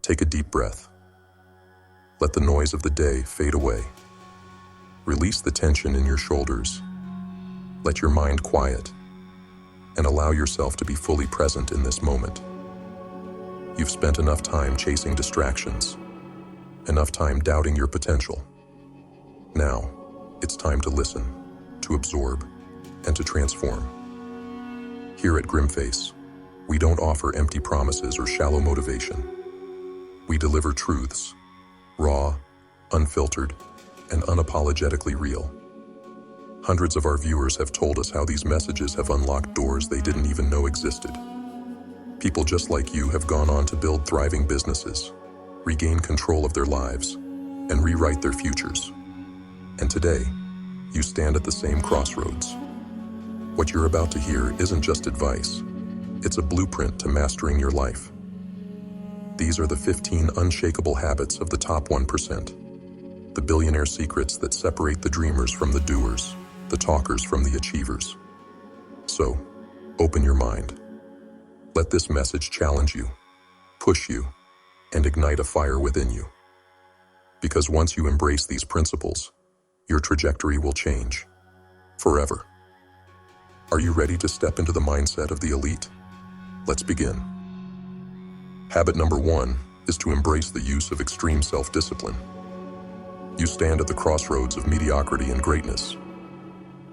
Take a deep breath. Let the noise of the day fade away. Release the tension in your shoulders. Let your mind quiet, and allow yourself to be fully present in this moment. You've spent enough time chasing distractions, enough time doubting your potential. Now, it's time to listen, to absorb, and to transform. Here at Grimface, we don't offer empty promises or shallow motivation. We deliver truths, raw, unfiltered, and unapologetically real. Hundreds of our viewers have told us how these messages have unlocked doors they didn't even know existed. People just like you have gone on to build thriving businesses, regain control of their lives, and rewrite their futures. And today, you stand at the same crossroads. What you're about to hear isn't just advice. It's a blueprint to mastering your life. These are the 15 unshakable habits of the top 1%. The billionaire secrets that separate the dreamers from the doers, the talkers from the achievers. So, open your mind. Let this message challenge you, push you, and ignite a fire within you. Because once you embrace these principles, your trajectory will change. Forever. Are you ready to step into the mindset of the elite? Let's begin. Habit number 1 is to embrace the use of extreme self-discipline. You stand at the crossroads of mediocrity and greatness.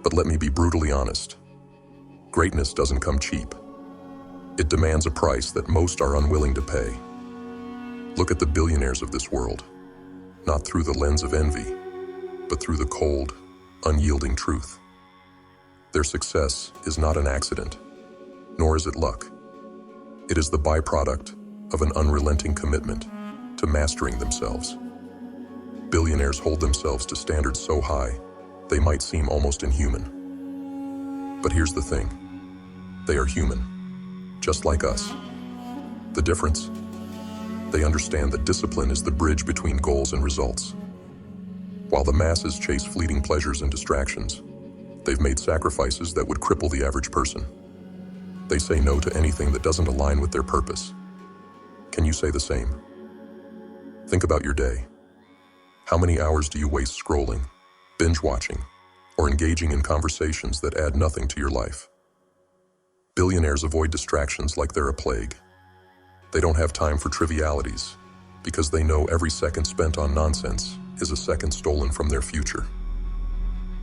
But let me be brutally honest. Greatness doesn't come cheap. It demands a price that most are unwilling to pay. Look at the billionaires of this world, not through the lens of envy, but through the cold, unyielding truth. Their success is not an accident, nor is it luck. It is the byproduct of an unrelenting commitment to mastering themselves. Billionaires hold themselves to standards so high, they might seem almost inhuman. But here's the thing. They are human, just like us. The difference? They understand that discipline is the bridge between goals and results. While the masses chase fleeting pleasures and distractions, they've made sacrifices that would cripple the average person. They say no to anything that doesn't align with their purpose. Can you say the same? Think about your day. How many hours do you waste scrolling, binge-watching, or engaging in conversations that add nothing to your life? Billionaires avoid distractions like they're a plague. They don't have time for trivialities, because they know every second spent on nonsense is a second stolen from their future.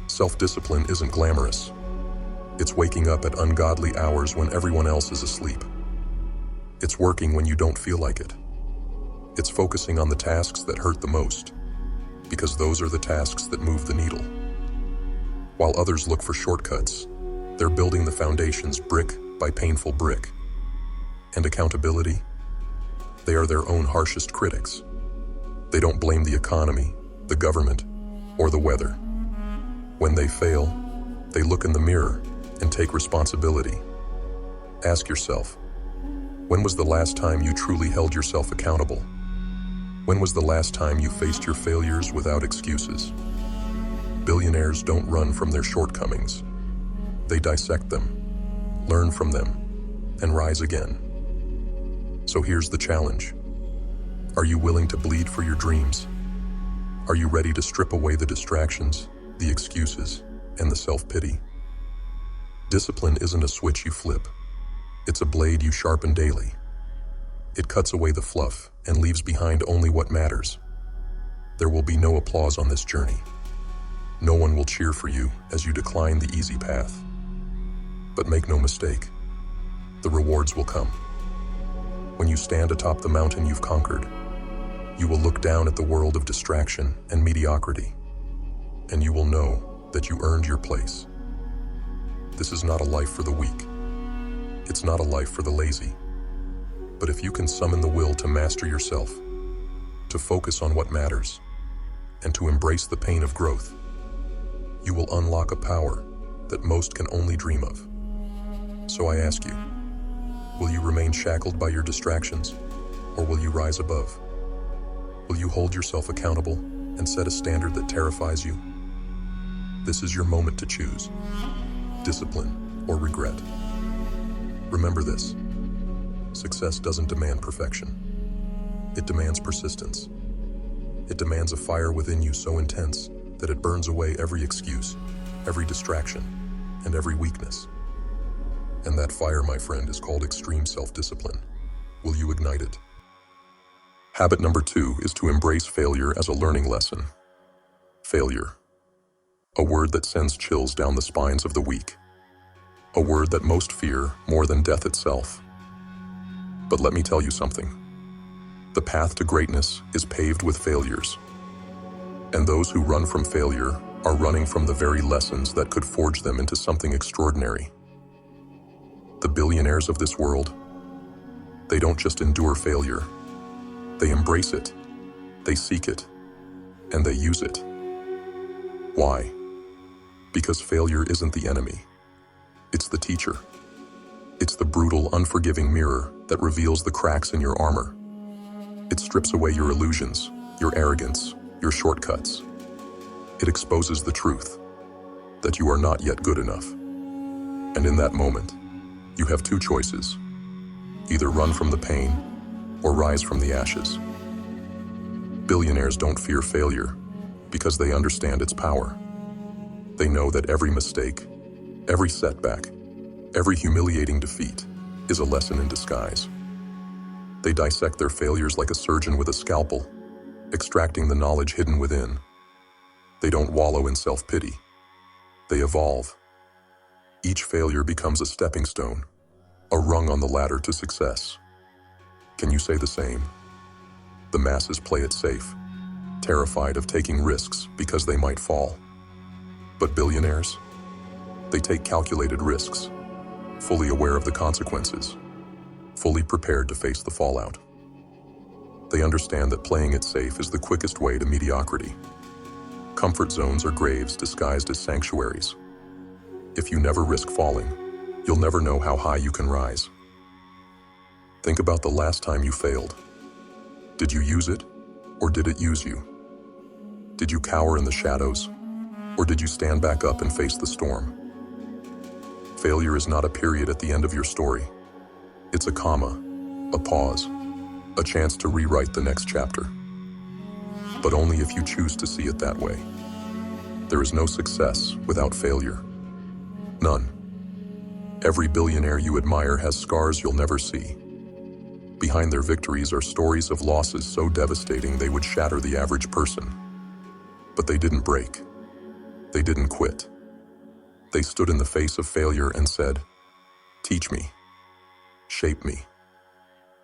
Self-discipline isn't glamorous. It's waking up at ungodly hours when everyone else is asleep. It's working when you don't feel like it. It's focusing on the tasks that hurt the most, because those are the tasks that move the needle. While others look for shortcuts, they're building the foundations brick by painful brick. And accountability? They are their own harshest critics. They don't blame the economy, the government, or the weather. When they fail, they look in the mirror and take responsibility. Ask yourself, when was the last time you truly held yourself accountable? When was the last time you faced your failures without excuses? Billionaires don't run from their shortcomings. They dissect them, learn from them, and rise again. So here's the challenge. Are you willing to bleed for your dreams? Are you ready to strip away the distractions, the excuses, and the self-pity? Discipline isn't a switch you flip. It's a blade you sharpen daily. It cuts away the fluff and leaves behind only what matters. There will be no applause on this journey. No one will cheer for you as you decline the easy path. But make no mistake, the rewards will come. When you stand atop the mountain you've conquered, you will look down at the world of distraction and mediocrity, and you will know that you earned your place. This is not a life for the weak. It's not a life for the lazy. But if you can summon the will to master yourself, to focus on what matters, and to embrace the pain of growth, you will unlock a power that most can only dream of. So I ask you, will you remain shackled by your distractions, or will you rise above? Will you hold yourself accountable and set a standard that terrifies you? This is your moment to choose, discipline or regret. Remember this, success doesn't demand perfection. It demands persistence. It demands a fire within you so intense that it burns away every excuse, every distraction, and every weakness. And that fire, my friend, is called extreme self-discipline. Will you ignite it? Habit number 2 is to embrace failure as a learning lesson. Failure. A word that sends chills down the spines of the weak. A word that most fear more than death itself. But let me tell you something. The path to greatness is paved with failures. And those who run from failure are running from the very lessons that could forge them into something extraordinary. The billionaires of this world, they don't just endure failure. They embrace it, they seek it, and they use it. Why? Because failure isn't the enemy. It's the teacher. It's the brutal, unforgiving mirror that reveals the cracks in your armor. It strips away your illusions, your arrogance, your shortcuts. It exposes the truth, that you are not yet good enough. And in that moment, you have two choices. Either run from the pain, or rise from the ashes. Billionaires don't fear failure because they understand its power. They know that every mistake, every setback, every humiliating defeat is a lesson in disguise. They dissect their failures like a surgeon with a scalpel, extracting the knowledge hidden within. They don't wallow in self-pity. They evolve. Each failure becomes a stepping stone, a rung on the ladder to success. Can you say the same? The masses play it safe, terrified of taking risks because they might fall. But billionaires? They take calculated risks, fully aware of the consequences, fully prepared to face the fallout. They understand that playing it safe is the quickest way to mediocrity. Comfort zones are graves disguised as sanctuaries. If you never risk falling, you'll never know how high you can rise. Think about the last time you failed. Did you use it, or did it use you? Did you cower in the shadows, or did you stand back up and face the storm? Failure is not a period at the end of your story. It's a comma, a pause, a chance to rewrite the next chapter. But only if you choose to see it that way. There is no success without failure. None. Every billionaire you admire has scars you'll never see. Behind their victories are stories of losses so devastating they would shatter the average person. But they didn't break. They didn't quit. They stood in the face of failure and said, "Teach me, shape me,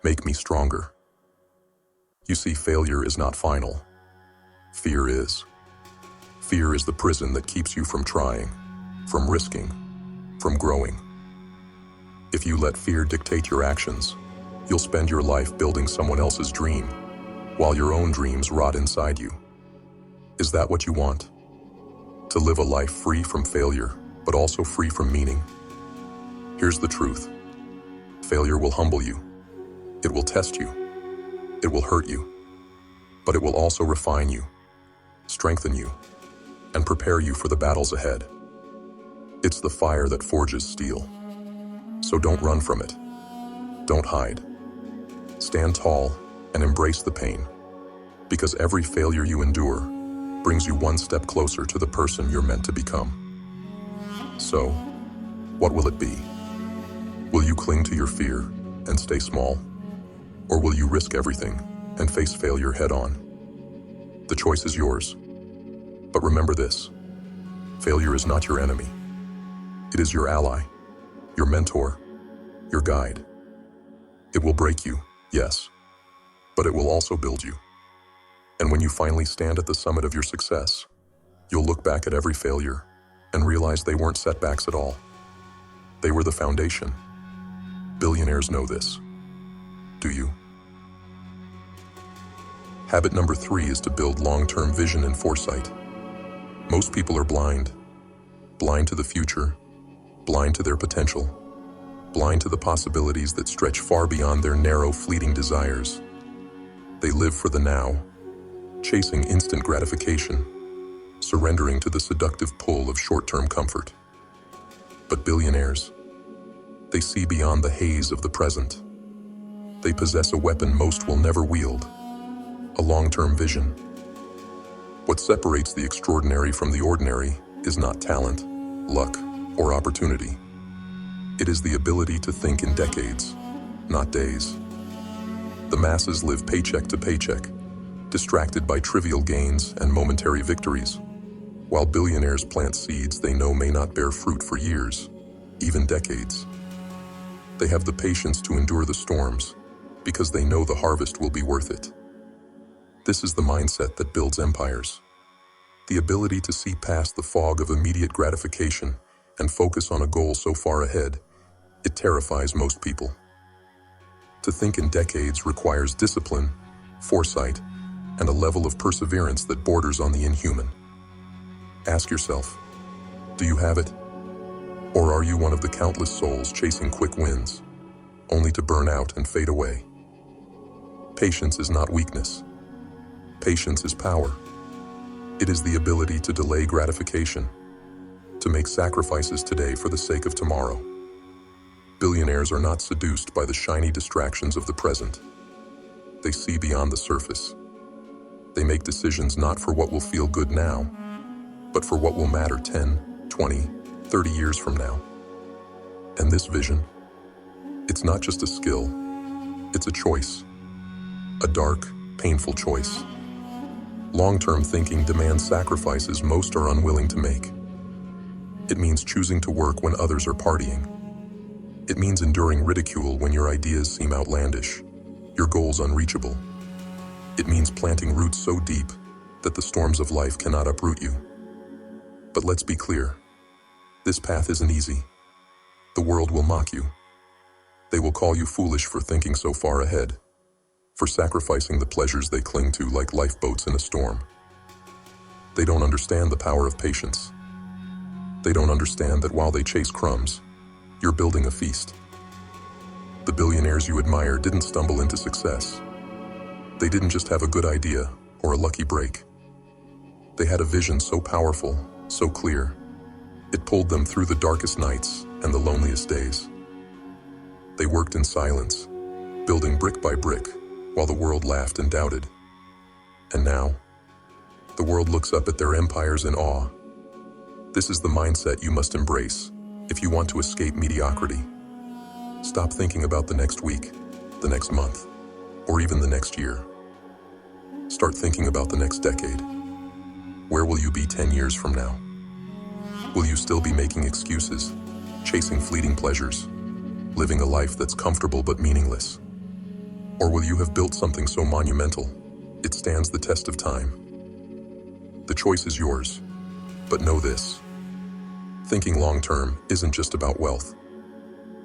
make me stronger." You see, failure is not final. Fear is. Fear is the prison that keeps you from trying, from risking, from growing. If you let fear dictate your actions, you'll spend your life building someone else's dream, while your own dreams rot inside you. Is that what you want? To live a life free from failure, but also free from meaning? Here's the truth. Failure will humble you. It will test you. It will hurt you. But it will also refine you, strengthen you, and prepare you for the battles ahead. It's the fire that forges steel. So don't run from it. Don't hide. Stand tall and embrace the pain, because every failure you endure brings you one step closer to the person you're meant to become. So, what will it be? Will you cling to your fear and stay small? Or will you risk everything and face failure head-on? The choice is yours. But remember this: failure is not your enemy. It is your ally, your mentor, your guide. It will break you, yes, but it will also build you. And when you finally stand at the summit of your success, you'll look back at every failure and realize they weren't setbacks at all. They were the foundation. Billionaires know this. Do you? Habit number 3 is to build long-term vision and foresight. Most people are blind. Blind to the future, blind to their potential, blind to the possibilities that stretch far beyond their narrow, fleeting desires. They live for the now, chasing instant gratification, surrendering to the seductive pull of short-term comfort. But billionaires, they see beyond the haze of the present. They possess a weapon most will never wield: a long-term vision. What separates the extraordinary from the ordinary is not talent, luck, or opportunity. It is the ability to think in decades, not days. The masses live paycheck to paycheck, distracted by trivial gains and momentary victories, while billionaires plant seeds they know may not bear fruit for years, even decades. They have the patience to endure the storms because they know the harvest will be worth it. This is the mindset that builds empires. The ability to see past the fog of immediate gratification and focus on a goal so far ahead, it terrifies most people. To think in decades requires discipline, foresight, and a level of perseverance that borders on the inhuman. Ask yourself, do you have it? Or are you one of the countless souls chasing quick wins, only to burn out and fade away? Patience is not weakness. Patience is power. It is the ability to delay gratification, to make sacrifices today for the sake of tomorrow. Billionaires are not seduced by the shiny distractions of the present. They see beyond the surface. They make decisions not for what will feel good now, but for what will matter 10, 20, 30 years from now. And this vision, it's not just a skill, it's a choice. A dark, painful choice. Long-term thinking demands sacrifices most are unwilling to make. It means choosing to work when others are partying. It means enduring ridicule when your ideas seem outlandish, your goals unreachable. It means planting roots so deep that the storms of life cannot uproot you. But let's be clear, this path isn't easy. The world will mock you. They will call you foolish for thinking so far ahead, for sacrificing the pleasures they cling to like lifeboats in a storm. They don't understand the power of patience. They don't understand that while they chase crumbs, you're building a feast. The billionaires you admire didn't stumble into success. They didn't just have a good idea or a lucky break. They had a vision so powerful, so clear, it pulled them through the darkest nights and the loneliest days. They worked in silence, building brick by brick, while the world laughed and doubted. And now, the world looks up at their empires in awe. This is the mindset you must embrace if you want to escape mediocrity. Stop thinking about the next week, the next month, or even the next year. Start thinking about the next decade. Where will you be 10 years from now? Will you still be making excuses, chasing fleeting pleasures, living a life that's comfortable but meaningless? Or will you have built something so monumental, it stands the test of time? The choice is yours, but know this. Thinking long-term isn't just about wealth.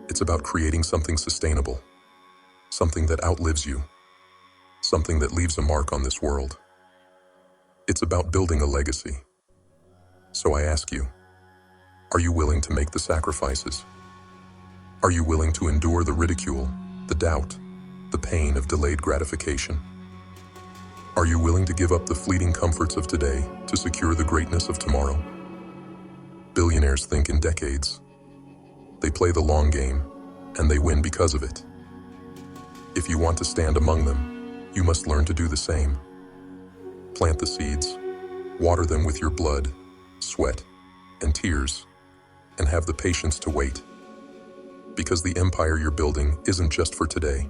It's about creating something sustainable, something that outlives you, something that leaves a mark on this world. It's about building a legacy. So I ask you, are you willing to make the sacrifices? Are you willing to endure the ridicule, the doubt, the pain of delayed gratification? Are you willing to give up the fleeting comforts of today to secure the greatness of tomorrow? Billionaires think in decades. They play the long game, and they win because of it. If you want to stand among them, you must learn to do the same. Plant the seeds, water them with your blood, sweat, and tears, and have the patience to wait. Because the empire you're building isn't just for today,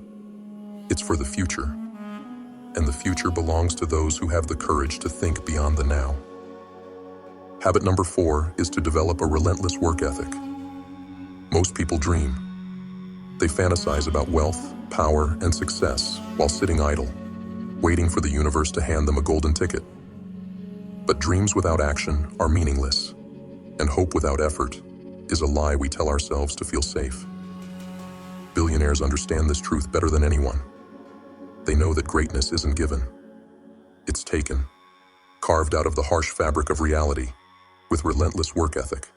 it's for the future. And the future belongs to those who have the courage to think beyond the now. Habit number 4 is to develop a relentless work ethic. Most people dream. They fantasize about wealth, power, and success while sitting idle, waiting for the universe to hand them a golden ticket. But dreams without action are meaningless, and hope without effort is a lie we tell ourselves to feel safe. Billionaires understand this truth better than anyone. They know that greatness isn't given. It's taken, carved out of the harsh fabric of reality, with relentless work ethic.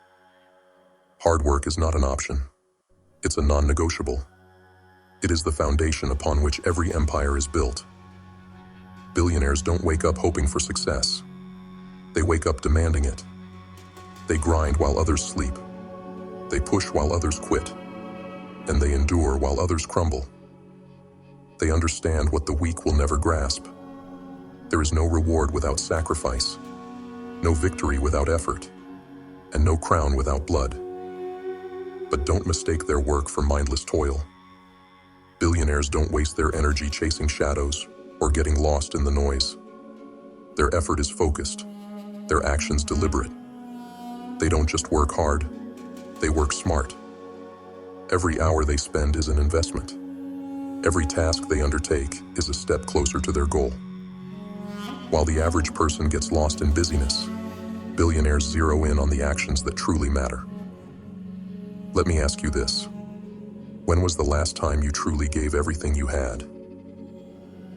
Hard work is not an option. It's a non-negotiable. It is the foundation upon which every empire is built. Billionaires don't wake up hoping for success. They wake up demanding it. They grind while others sleep. They push while others quit. And they endure while others crumble. They understand what the weak will never grasp. There is no reward without sacrifice, no victory without effort, and no crown without blood. But don't mistake their work for mindless toil. Billionaires don't waste their energy chasing shadows or getting lost in the noise. Their effort is focused, their actions deliberate. They don't just work hard, they work smart. Every hour they spend is an investment. Every task they undertake is a step closer to their goal. While the average person gets lost in busyness, billionaires zero in on the actions that truly matter. Let me ask you this. When was the last time you truly gave everything you had?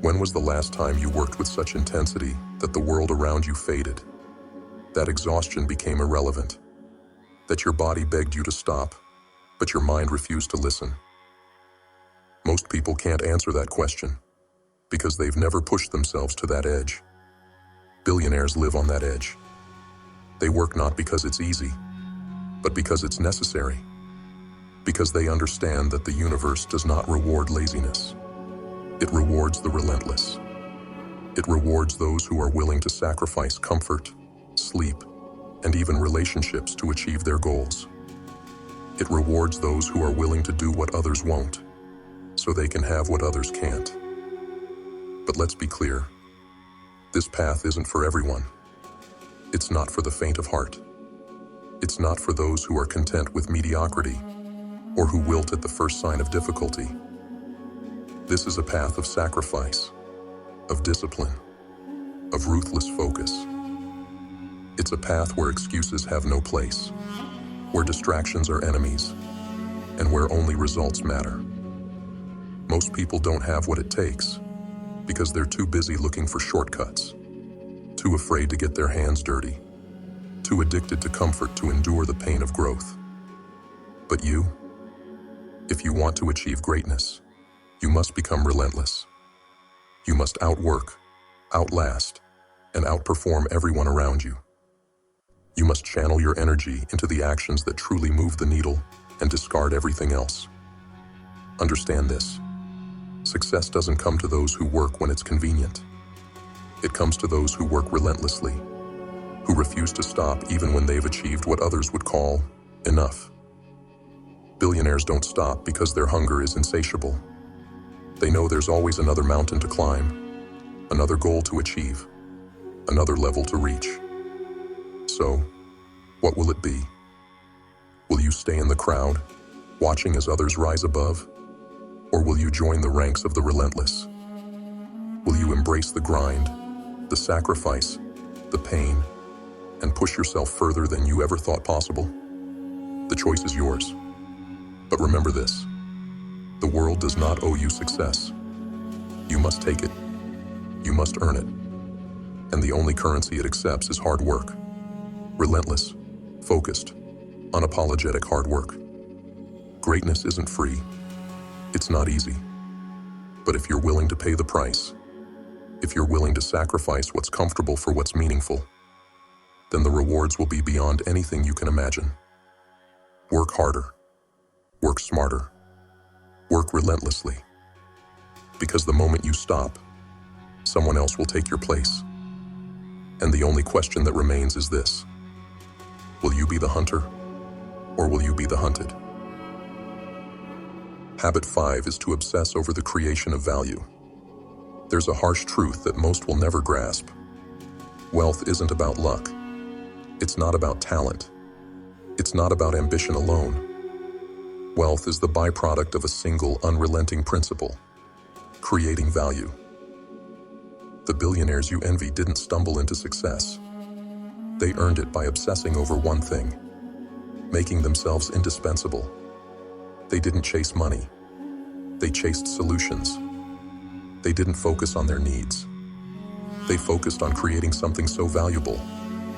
When was the last time you worked with such intensity that the world around you faded? That exhaustion became irrelevant? That your body begged you to stop, but your mind refused to listen? Most people can't answer that question because they've never pushed themselves to that edge. Billionaires live on that edge. They work not because it's easy, but because it's necessary. Because they understand that the universe does not reward laziness. It rewards the relentless. It rewards those who are willing to sacrifice comfort, sleep, and even relationships to achieve their goals. It rewards those who are willing to do what others won't, so they can have what others can't. But let's be clear, this path isn't for everyone. It's not for the faint of heart. It's not for those who are content with mediocrity or who wilt at the first sign of difficulty. This is a path of sacrifice, of discipline, of ruthless focus. It's a path where excuses have no place, where distractions are enemies, and where only results matter. Most people don't have what it takes because they're too busy looking for shortcuts, too afraid to get their hands dirty, too addicted to comfort to endure the pain of growth. But you, if you want to achieve greatness, you must become relentless. You must outwork, outlast, and outperform everyone around you. You must channel your energy into the actions that truly move the needle and discard everything else. Understand this. Success doesn't come to those who work when it's convenient. It comes to those who work relentlessly, who refuse to stop even when they've achieved what others would call enough. Billionaires don't stop because their hunger is insatiable. They know there's always another mountain to climb, another goal to achieve, another level to reach. So, what will it be? Will you stay in the crowd, watching as others rise above? Or will you join the ranks of the relentless? Will you embrace the grind, the sacrifice, the pain, and push yourself further than you ever thought possible? The choice is yours. But remember this, the world does not owe you success. You must take it. You must earn it. And the only currency it accepts is hard work. Relentless, focused, unapologetic hard work. Greatness isn't free. It's not easy. But if you're willing to pay the price, if you're willing to sacrifice what's comfortable for what's meaningful, then the rewards will be beyond anything you can imagine. Work harder. Work smarter. Work relentlessly. Because the moment you stop, someone else will take your place. And the only question that remains is this: will you be the hunter, or will you be the hunted? Habit 5 is to obsess over the creation of value. There's a harsh truth that most will never grasp. Wealth isn't about luck. It's not about talent. It's not about ambition alone. Wealth is the byproduct of a single, unrelenting principle: creating value. The billionaires you envy didn't stumble into success. They earned it by obsessing over one thing: making themselves indispensable. They didn't chase money. They chased solutions. They didn't focus on their needs. They focused on creating something so valuable,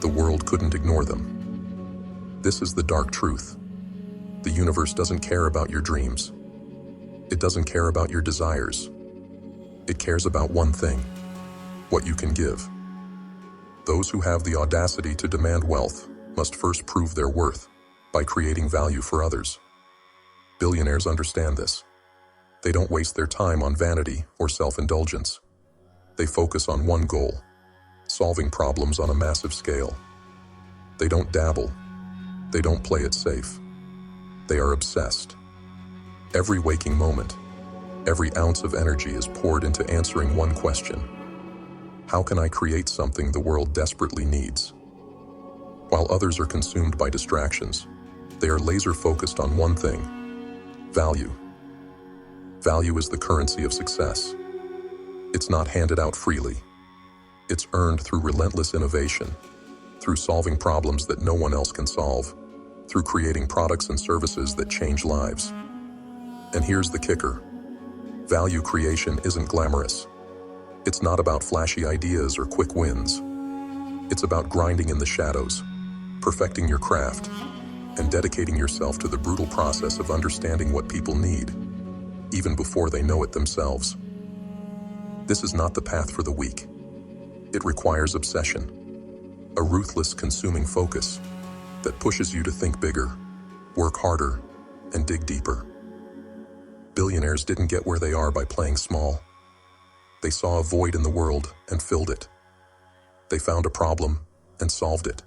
the world couldn't ignore them. This is the dark truth. The universe doesn't care about your dreams. It doesn't care about your desires. It cares about one thing: what you can give. Those who have the audacity to demand wealth must first prove their worth by creating value for others. Billionaires understand this. They don't waste their time on vanity or self-indulgence. They focus on one goal: solving problems on a massive scale. They don't dabble. They don't play it safe. They are obsessed. Every waking moment, every ounce of energy is poured into answering one question. How can I create something the world desperately needs? While others are consumed by distractions, they are laser-focused on one thing: value. Value is the currency of success. It's not handed out freely. It's earned through relentless innovation, through solving problems that no one else can solve, through creating products and services that change lives. And here's the kicker: value creation isn't glamorous. It's not about flashy ideas or quick wins. It's about grinding in the shadows, perfecting your craft, and dedicating yourself to the brutal process of understanding what people need, even before they know it themselves. This is not the path for the weak. It requires obsession, a ruthless, consuming focus that pushes you to think bigger, work harder, and dig deeper. Billionaires didn't get where they are by playing small. They saw a void in the world and filled it. They found a problem and solved it.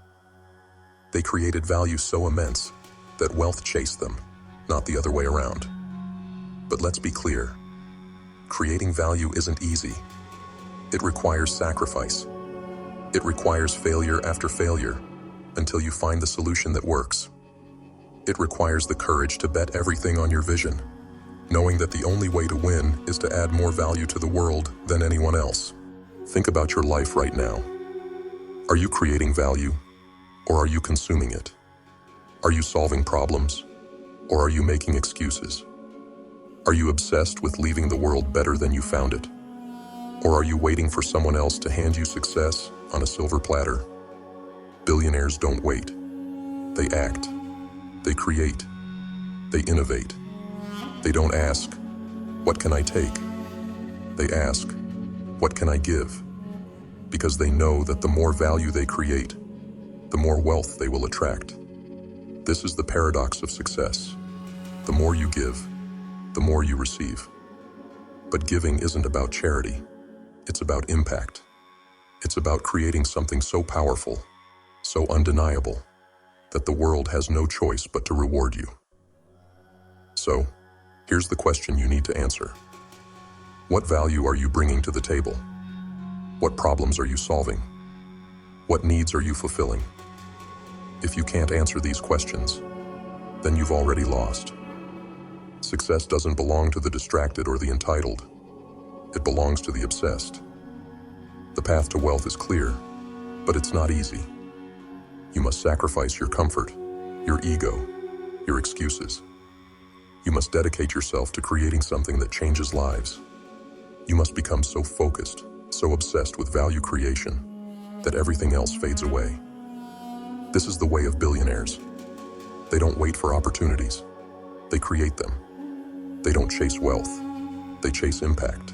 They created value so immense that wealth chased them, not the other way around. But let's be clear: creating value isn't easy. It requires sacrifice. It requires failure after failure until you find the solution that works. It requires the courage to bet everything on your vision, knowing that the only way to win is to add more value to the world than anyone else. Think about your life right now. Are you creating value, or are you consuming it? Are you solving problems, or are you making excuses? Are you obsessed with leaving the world better than you found it? Or are you waiting for someone else to hand you success on a silver platter? Billionaires don't wait. They act. They create. They innovate. They don't ask, "What can I take?" They ask, "What can I give?" Because they know that the more value they create, the more wealth they will attract. This is the paradox of success. The more you give, the more you receive. But giving isn't about charity. It's about impact. It's about creating something so powerful, so undeniable, that the world has no choice but to reward you. So, here's the question you need to answer. What value are you bringing to the table? What problems are you solving? What needs are you fulfilling? If you can't answer these questions, then you've already lost. Success doesn't belong to the distracted or the entitled. It belongs to the obsessed. The path to wealth is clear, but it's not easy. You must sacrifice your comfort, your ego, your excuses. You must dedicate yourself to creating something that changes lives. You must become so focused, so obsessed with value creation, that everything else fades away. This is the way of billionaires. They don't wait for opportunities. They create them. They don't chase wealth. They chase impact.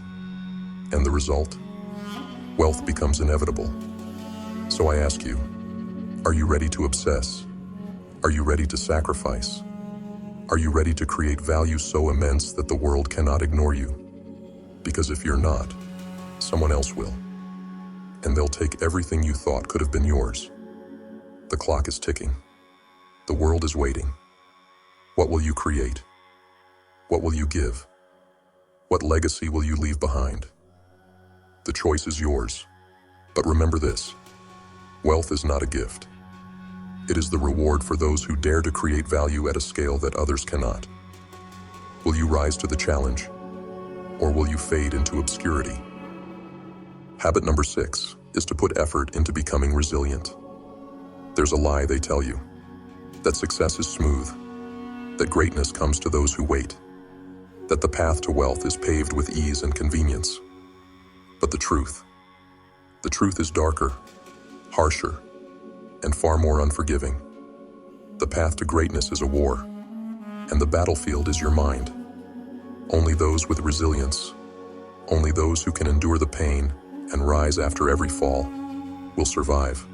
And the result? Wealth becomes inevitable. So I ask you, are you ready to obsess? Are you ready to sacrifice? Are you ready to create value so immense that the world cannot ignore you? Because if you're not, someone else will. And they'll take everything you thought could have been yours. The clock is ticking. The world is waiting. What will you create? What will you give? What legacy will you leave behind? The choice is yours. But remember this: wealth is not a gift. It is the reward for those who dare to create value at a scale that others cannot. Will you rise to the challenge, or will you fade into obscurity? Habit number 6 is to put effort into becoming resilient. There's a lie they tell you: that success is smooth, that greatness comes to those who wait, that the path to wealth is paved with ease and convenience. But the truth is darker, harsher, and far more unforgiving. The path to greatness is a war, and the battlefield is your mind. Only those with resilience, only those who can endure the pain and rise after every fall, will survive.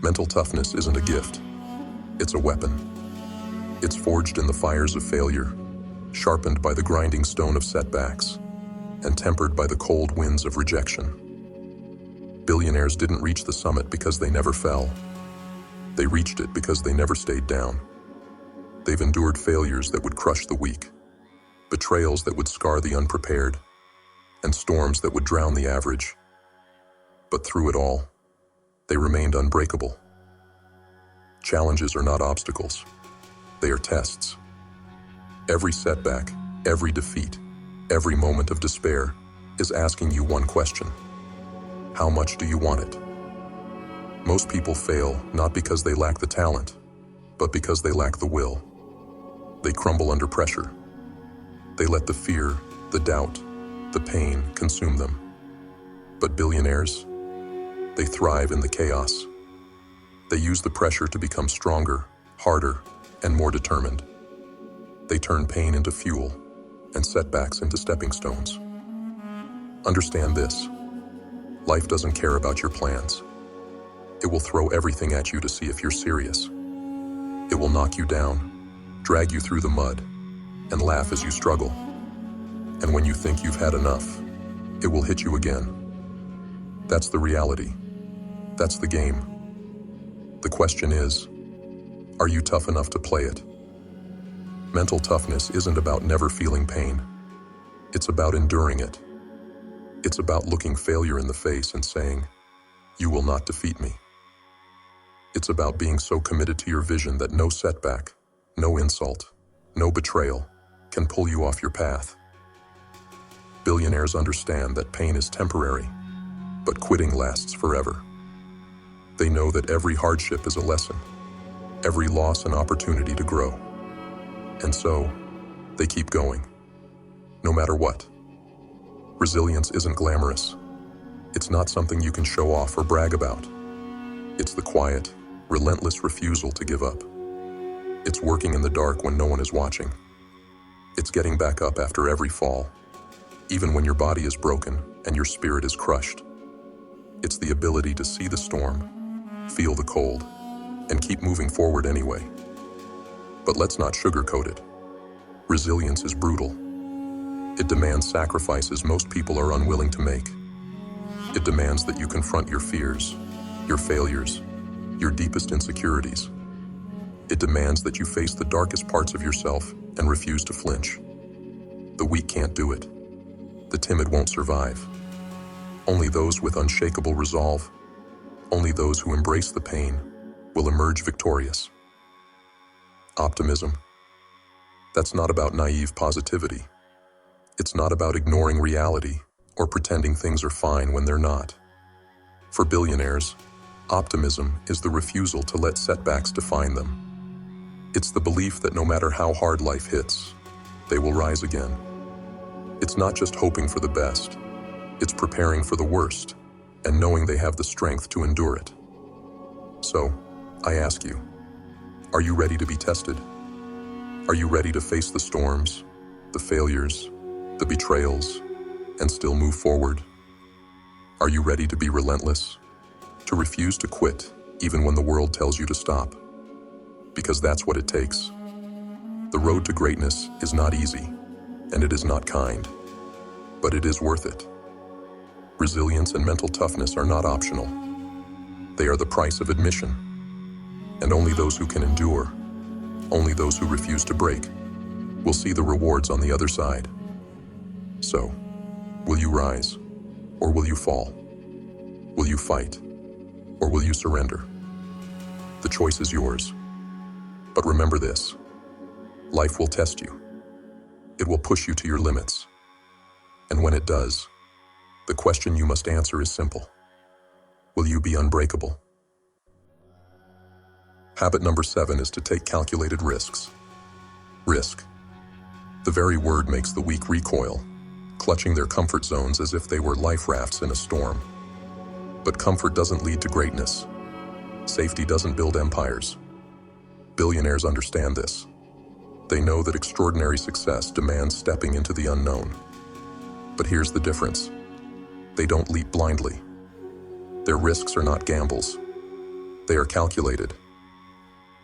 Mental toughness isn't a gift, it's a weapon. It's forged in the fires of failure, sharpened by the grinding stone of setbacks, and tempered by the cold winds of rejection. Billionaires didn't reach the summit because they never fell. They reached it because they never stayed down. They've endured failures that would crush the weak, betrayals that would scar the unprepared, and storms that would drown the average. But through it all, they remained unbreakable. Challenges are not obstacles. They are tests. Every setback, every defeat, every moment of despair is asking you one question. How much do you want it? Most people fail not because they lack the talent, but because they lack the will. They crumble under pressure. They let the fear, the doubt, the pain consume them. But billionaires, they thrive in the chaos. They use the pressure to become stronger, harder, and more determined. They turn pain into fuel and setbacks into stepping stones. Understand this. Life doesn't care about your plans. It will throw everything at you to see if you're serious. It will knock you down, drag you through the mud, and laugh as you struggle. And when you think you've had enough, it will hit you again. That's the reality. That's the game. The question is, are you tough enough to play it? Mental toughness isn't about never feeling pain. It's about enduring it. It's about looking failure in the face and saying, "You will not defeat me." It's about being so committed to your vision that no setback, no insult, no betrayal can pull you off your path. Billionaires understand that pain is temporary, but quitting lasts forever. They know that every hardship is a lesson, every loss an opportunity to grow. And so, they keep going, no matter what. Resilience isn't glamorous. It's not something you can show off or brag about. It's the quiet, relentless refusal to give up. It's working in the dark when no one is watching. It's getting back up after every fall, even when your body is broken and your spirit is crushed. It's the ability to see the storm, feel the cold, and keep moving forward anyway. But let's not sugarcoat it. Resilience is brutal. It demands sacrifices most people are unwilling to make. It demands that you confront your fears, your failures, your deepest insecurities. It demands that you face the darkest parts of yourself and refuse to flinch. The weak can't do it. The timid won't survive. Only those with unshakable resolve, only those who embrace the pain, will emerge victorious. Optimism. That's not about naive positivity. It's not about ignoring reality or pretending things are fine when they're not. For billionaires, optimism is the refusal to let setbacks define them. It's the belief that no matter how hard life hits, they will rise again. It's not just hoping for the best, it's preparing for the worst and knowing they have the strength to endure it. So, I ask you, are you ready to be tested? Are you ready to face the storms, the failures, the betrayals, and still move forward? Are you ready to be relentless? To refuse to quit even when the world tells you to stop? Because that's what it takes. The road to greatness is not easy, and it is not kind, but it is worth it. Resilience and mental toughness are not optional. They are the price of admission. And only those who can endure, only those who refuse to break, will see the rewards on the other side. So, will you rise, or will you fall? Will you fight, or will you surrender? The choice is yours. But remember this, life will test you. It will push you to your limits. And when it does, the question you must answer is simple. Will you be unbreakable? Habit number 7 is to take calculated risks. Risk. The very word makes the weak recoil, clutching their comfort zones as if they were life rafts in a storm. But comfort doesn't lead to greatness. Safety doesn't build empires. Billionaires understand this. They know that extraordinary success demands stepping into the unknown. But here's the difference. They don't leap blindly. Their risks are not gambles. They are calculated.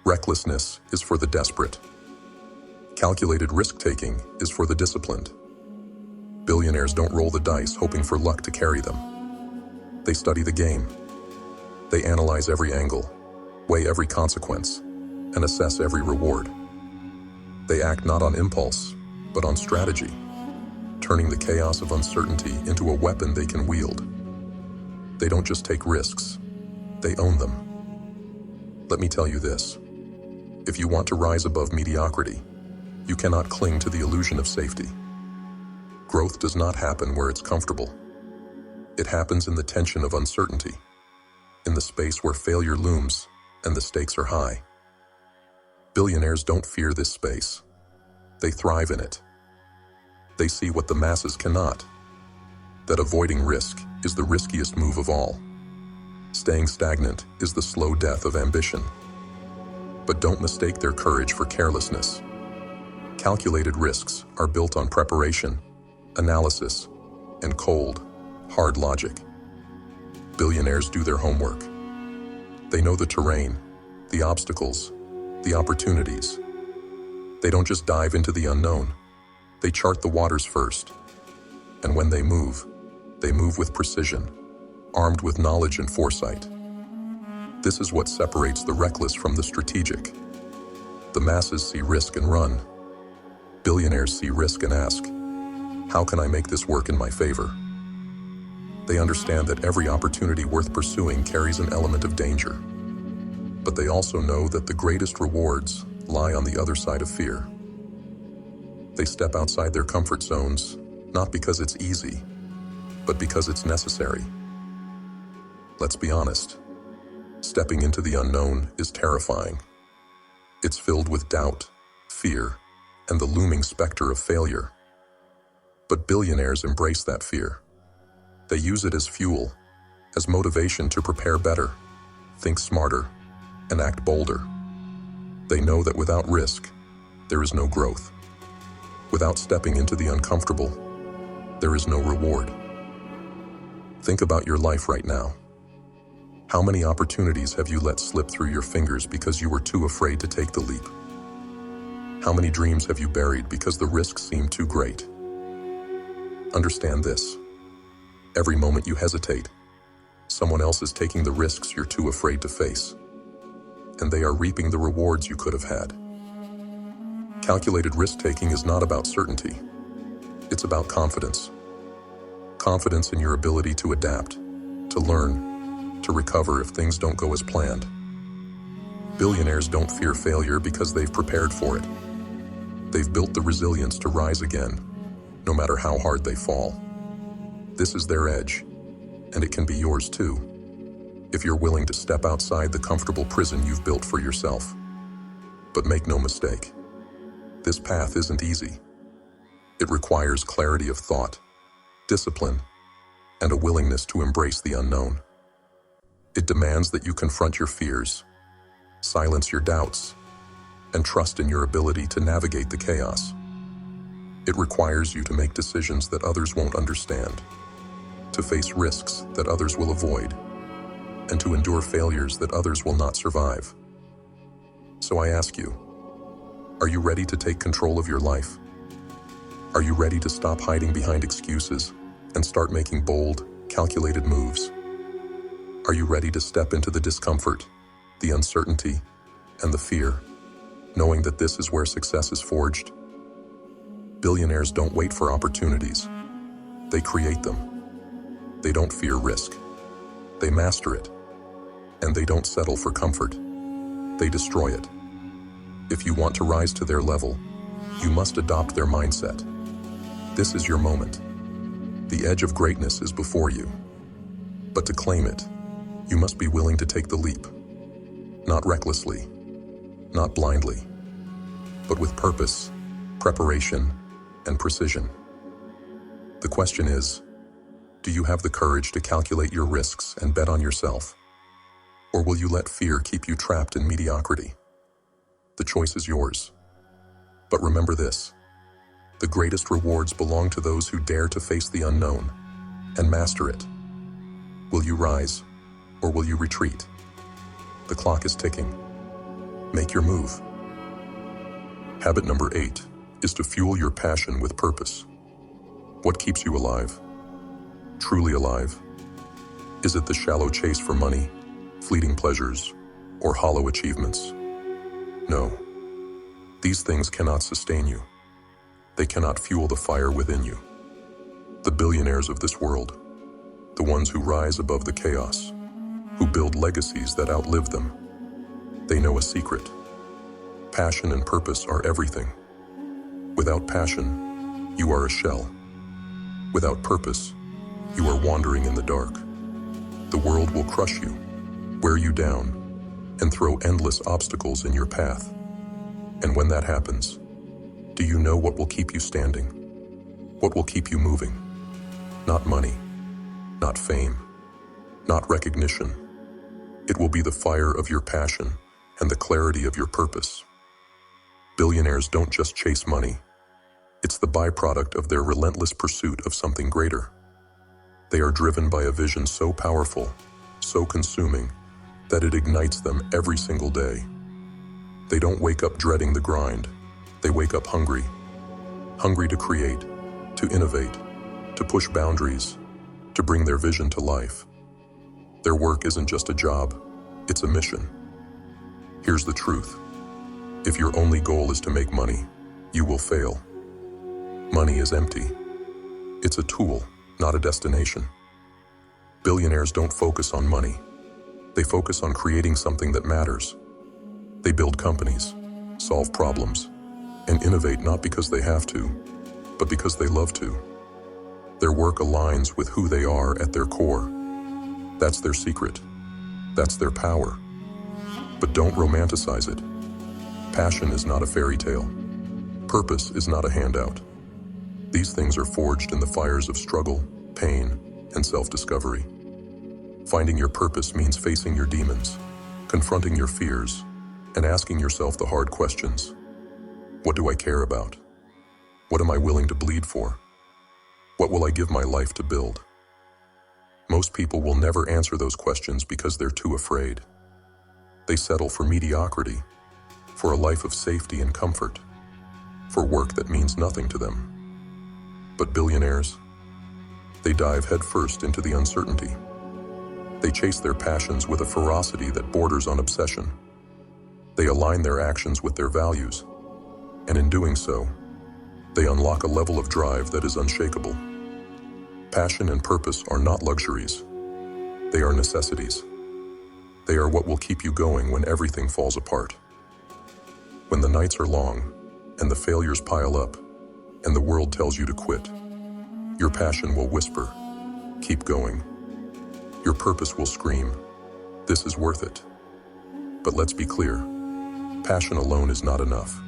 Recklessness is for the desperate. Calculated risk-taking is for the disciplined. Billionaires don't roll the dice hoping for luck to carry them. They study the game. They analyze every angle, weigh every consequence, and assess every reward. They act not on impulse, but on strategy, turning the chaos of uncertainty into a weapon they can wield. They don't just take risks, they own them. Let me tell you this. If you want to rise above mediocrity, you cannot cling to the illusion of safety. Growth does not happen where it's comfortable. It happens in the tension of uncertainty, in the space where failure looms and the stakes are high. Billionaires don't fear this space. They thrive in it. They see what the masses cannot, that avoiding risk is the riskiest move of all. Staying stagnant is the slow death of ambition. But don't mistake their courage for carelessness. Calculated risks are built on preparation, analysis, and cold, hard logic. Billionaires do their homework. They know the terrain, the obstacles, the opportunities. They don't just dive into the unknown. They chart the waters first. And when they move with precision, armed with knowledge and foresight. This is what separates the reckless from the strategic. The masses see risk and run. Billionaires see risk and ask, how can I make this work in my favor? They understand that every opportunity worth pursuing carries an element of danger. But they also know that the greatest rewards lie on the other side of fear. They step outside their comfort zones, not because it's easy, but because it's necessary. Let's be honest. Stepping into the unknown is terrifying. It's filled with doubt, fear, and the looming specter of failure. But billionaires embrace that fear. They use it as fuel, as motivation to prepare better, think smarter, and act bolder. They know that without risk, there is no growth. Without stepping into the uncomfortable, there is no reward. Think about your life right now. How many opportunities have you let slip through your fingers because you were too afraid to take the leap? How many dreams have you buried because the risk seemed too great? Understand this. Every moment you hesitate, someone else is taking the risks you're too afraid to face, and they are reaping the rewards you could have had. Calculated risk-taking is not about certainty. It's about confidence. Confidence in your ability to adapt, to learn, to recover if things don't go as planned. Billionaires don't fear failure because they've prepared for it. They've built the resilience to rise again, no matter how hard they fall. This is their edge, and it can be yours too, if you're willing to step outside the comfortable prison you've built for yourself. But make no mistake, this path isn't easy. It requires clarity of thought, discipline, and a willingness to embrace the unknown. It demands that you confront your fears, silence your doubts, and trust in your ability to navigate the chaos. It requires you to make decisions that others won't understand, to face risks that others will avoid, and to endure failures that others will not survive. So I ask you, are you ready to take control of your life? Are you ready to stop hiding behind excuses and start making bold, calculated moves? Are you ready to step into the discomfort, the uncertainty, and the fear, knowing that this is where success is forged? Billionaires don't wait for opportunities. They create them. They don't fear risk. They master it. And they don't settle for comfort. They destroy it. If you want to rise to their level, you must adopt their mindset. This is your moment. The edge of greatness is before you. But to claim it, you must be willing to take the leap. Not recklessly, not blindly, but with purpose, preparation, and precision. The question is, do you have the courage to calculate your risks and bet on yourself? Or will you let fear keep you trapped in mediocrity? The choice is yours. But remember this, the greatest rewards belong to those who dare to face the unknown and master it. Will you rise, or will you retreat? The clock is ticking. Make your move. Habit number 8 is to fuel your passion with purpose. What keeps you alive? Truly alive? Is it the shallow chase for money, fleeting pleasures, or hollow achievements? No. These things cannot sustain you. They cannot fuel the fire within you. The billionaires of this world, the ones who rise above the chaos, who build legacies that outlive them, they know a secret. Passion and purpose are everything. Without passion, you are a shell. Without purpose, you are wandering in the dark. The world will crush you, wear you down, and throw endless obstacles in your path. And when that happens, do you know what will keep you standing? What will keep you moving? Not money, not fame, not recognition. It will be the fire of your passion and the clarity of your purpose. Billionaires don't just chase money. It's the byproduct of their relentless pursuit of something greater. They are driven by a vision so powerful, so consuming, that it ignites them every single day. They don't wake up dreading the grind. They wake up hungry. Hungry to create, to innovate, to push boundaries, to bring their vision to life. Their work isn't just a job, it's a mission. Here's the truth. If your only goal is to make money, you will fail. Money is empty. It's a tool, not a destination. Billionaires don't focus on money. They focus on creating something that matters. They build companies, solve problems, and innovate not because they have to, but because they love to. Their work aligns with who they are at their core. That's their secret. That's their power. But don't romanticize it. Passion is not a fairy tale. Purpose is not a handout. These things are forged in the fires of struggle, pain, and self-discovery. Finding your purpose means facing your demons, confronting your fears, and asking yourself the hard questions. What do I care about? What am I willing to bleed for? What will I give my life to build? Most people will never answer those questions because they're too afraid. They settle for mediocrity, for a life of safety and comfort, for work that means nothing to them. But billionaires, they dive headfirst into the uncertainty. They chase their passions with a ferocity that borders on obsession. They align their actions with their values, and in doing so, they unlock a level of drive that is unshakable. Passion and purpose are not luxuries. They are necessities. They are what will keep you going when everything falls apart. When the nights are long, and the failures pile up, and the world tells you to quit, your passion will whisper, "Keep going." Your purpose will scream, "This is worth it." But let's be clear, passion alone is not enough.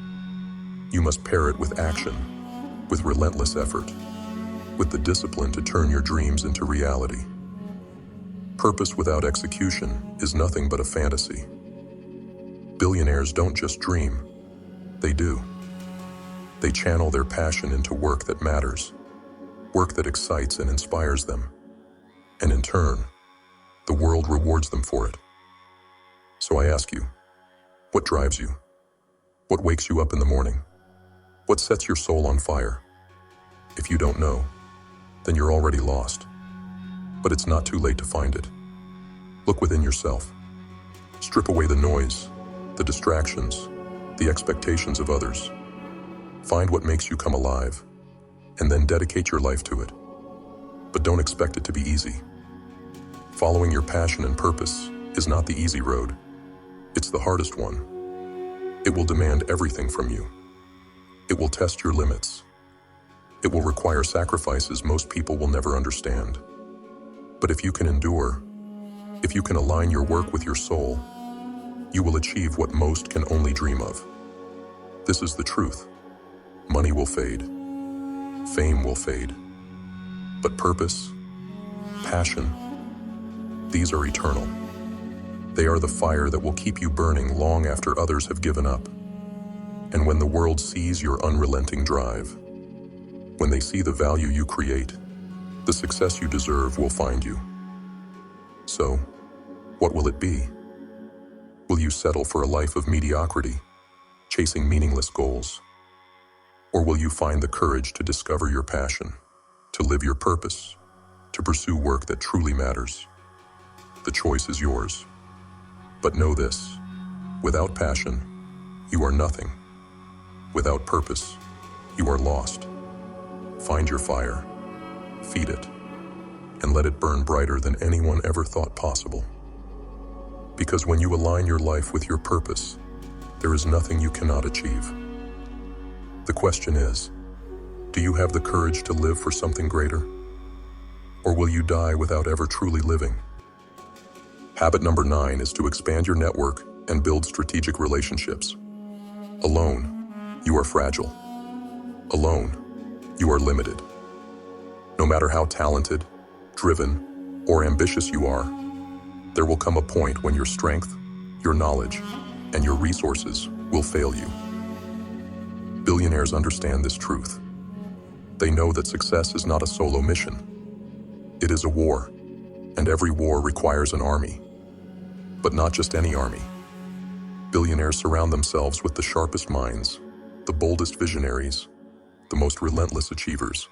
You must pair it with action, with relentless effort, with the discipline to turn your dreams into reality. Purpose without execution is nothing but a fantasy. Billionaires don't just dream, they do. They channel their passion into work that matters, work that excites and inspires them. And in turn, the world rewards them for it. So I ask you, what drives you? What wakes you up in the morning? What sets your soul on fire? If you don't know, then you're already lost. But it's not too late to find it. Look within yourself. Strip away the noise, the distractions, the expectations of others. Find what makes you come alive, and then dedicate your life to it. But don't expect it to be easy. Following your passion and purpose is not the easy road. It's the hardest one. It will demand everything from you. It will test your limits. It will require sacrifices most people will never understand. But if you can endure, if you can align your work with your soul, you will achieve what most can only dream of. This is the truth. Money will fade. Fame will fade. But purpose, passion, these are eternal. They are the fire that will keep you burning long after others have given up. And when the world sees your unrelenting drive, when they see the value you create, the success you deserve will find you. So, what will it be? Will you settle for a life of mediocrity, chasing meaningless goals? Or will you find the courage to discover your passion, to live your purpose, to pursue work that truly matters? The choice is yours. But know this, without passion, you are nothing. Without purpose, you are lost. Find your fire, feed it, and let it burn brighter than anyone ever thought possible. Because when you align your life with your purpose, there is nothing you cannot achieve. The question is, do you have the courage to live for something greater? Or will you die without ever truly living? Habit number 9 is to expand your network and build strategic relationships. Alone, you are fragile. Alone, you are limited. No matter how talented, driven, or ambitious you are, there will come a point when your strength, your knowledge, and your resources will fail you. Billionaires understand this truth. They know that success is not a solo mission. It is a war, and every war requires an army. But not just any army. Billionaires surround themselves with the sharpest minds, the boldest visionaries, the most relentless achievers.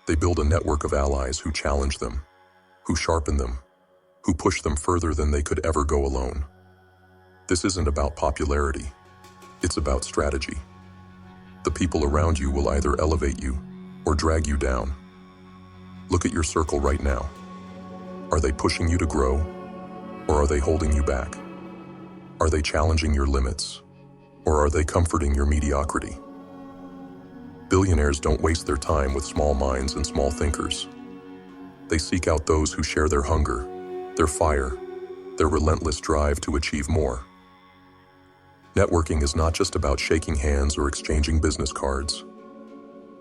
They build a network of allies who challenge them, who sharpen them, who push them further than they could ever go alone. This isn't about popularity. It's about strategy. The people around you will either elevate you or drag you down. Look at your circle right now. Are they pushing you to grow, or are they holding you back? Are they challenging your limits, or are they comforting your mediocrity? Billionaires don't waste their time with small minds and small thinkers. They seek out those who share their hunger, their fire, their relentless drive to achieve more. Networking is not just about shaking hands or exchanging business cards.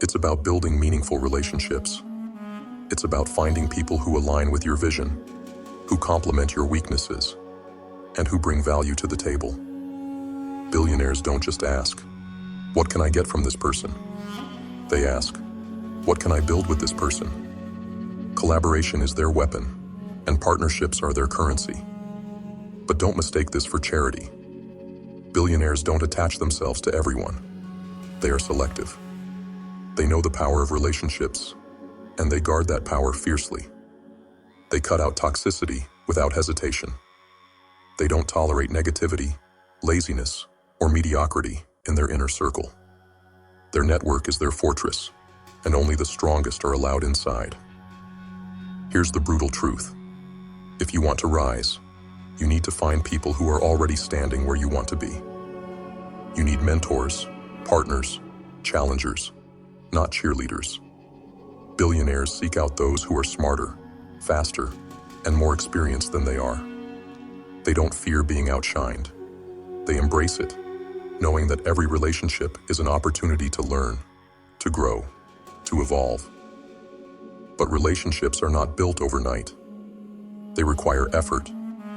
It's about building meaningful relationships. It's about finding people who align with your vision, who complement your weaknesses, and who bring value to the table. Billionaires don't just ask, "What can I get from this person?" They ask, "What can I build with this person?" Collaboration is their weapon, and partnerships are their currency. But don't mistake this for charity. Billionaires don't attach themselves to everyone. They are selective. They know the power of relationships, and they guard that power fiercely. They cut out toxicity without hesitation. They don't tolerate negativity, laziness, or mediocrity in their inner circle. Their network is their fortress, and only the strongest are allowed inside. Here's the brutal truth. If you want to rise, you need to find people who are already standing where you want to be. You need mentors, partners, challengers, not cheerleaders. Billionaires seek out those who are smarter, faster, and more experienced than they are. They don't fear being outshined. They embrace it, knowing that every relationship is an opportunity to learn, to grow, to evolve. But relationships are not built overnight. They require effort,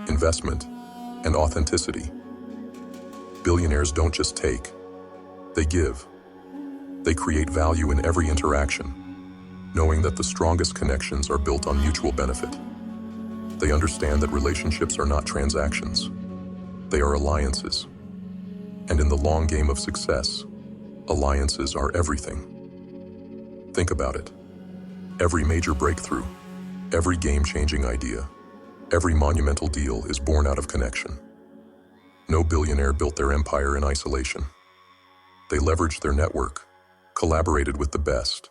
investment, and authenticity. Billionaires don't just take, they give. They create value in every interaction, knowing that the strongest connections are built on mutual benefit. They understand that relationships are not transactions. They are alliances. And in the long game of success, alliances are everything. Think about it. Every major breakthrough, every game-changing idea, every monumental deal is born out of connection. No billionaire built their empire in isolation. They leveraged their network, collaborated with the best,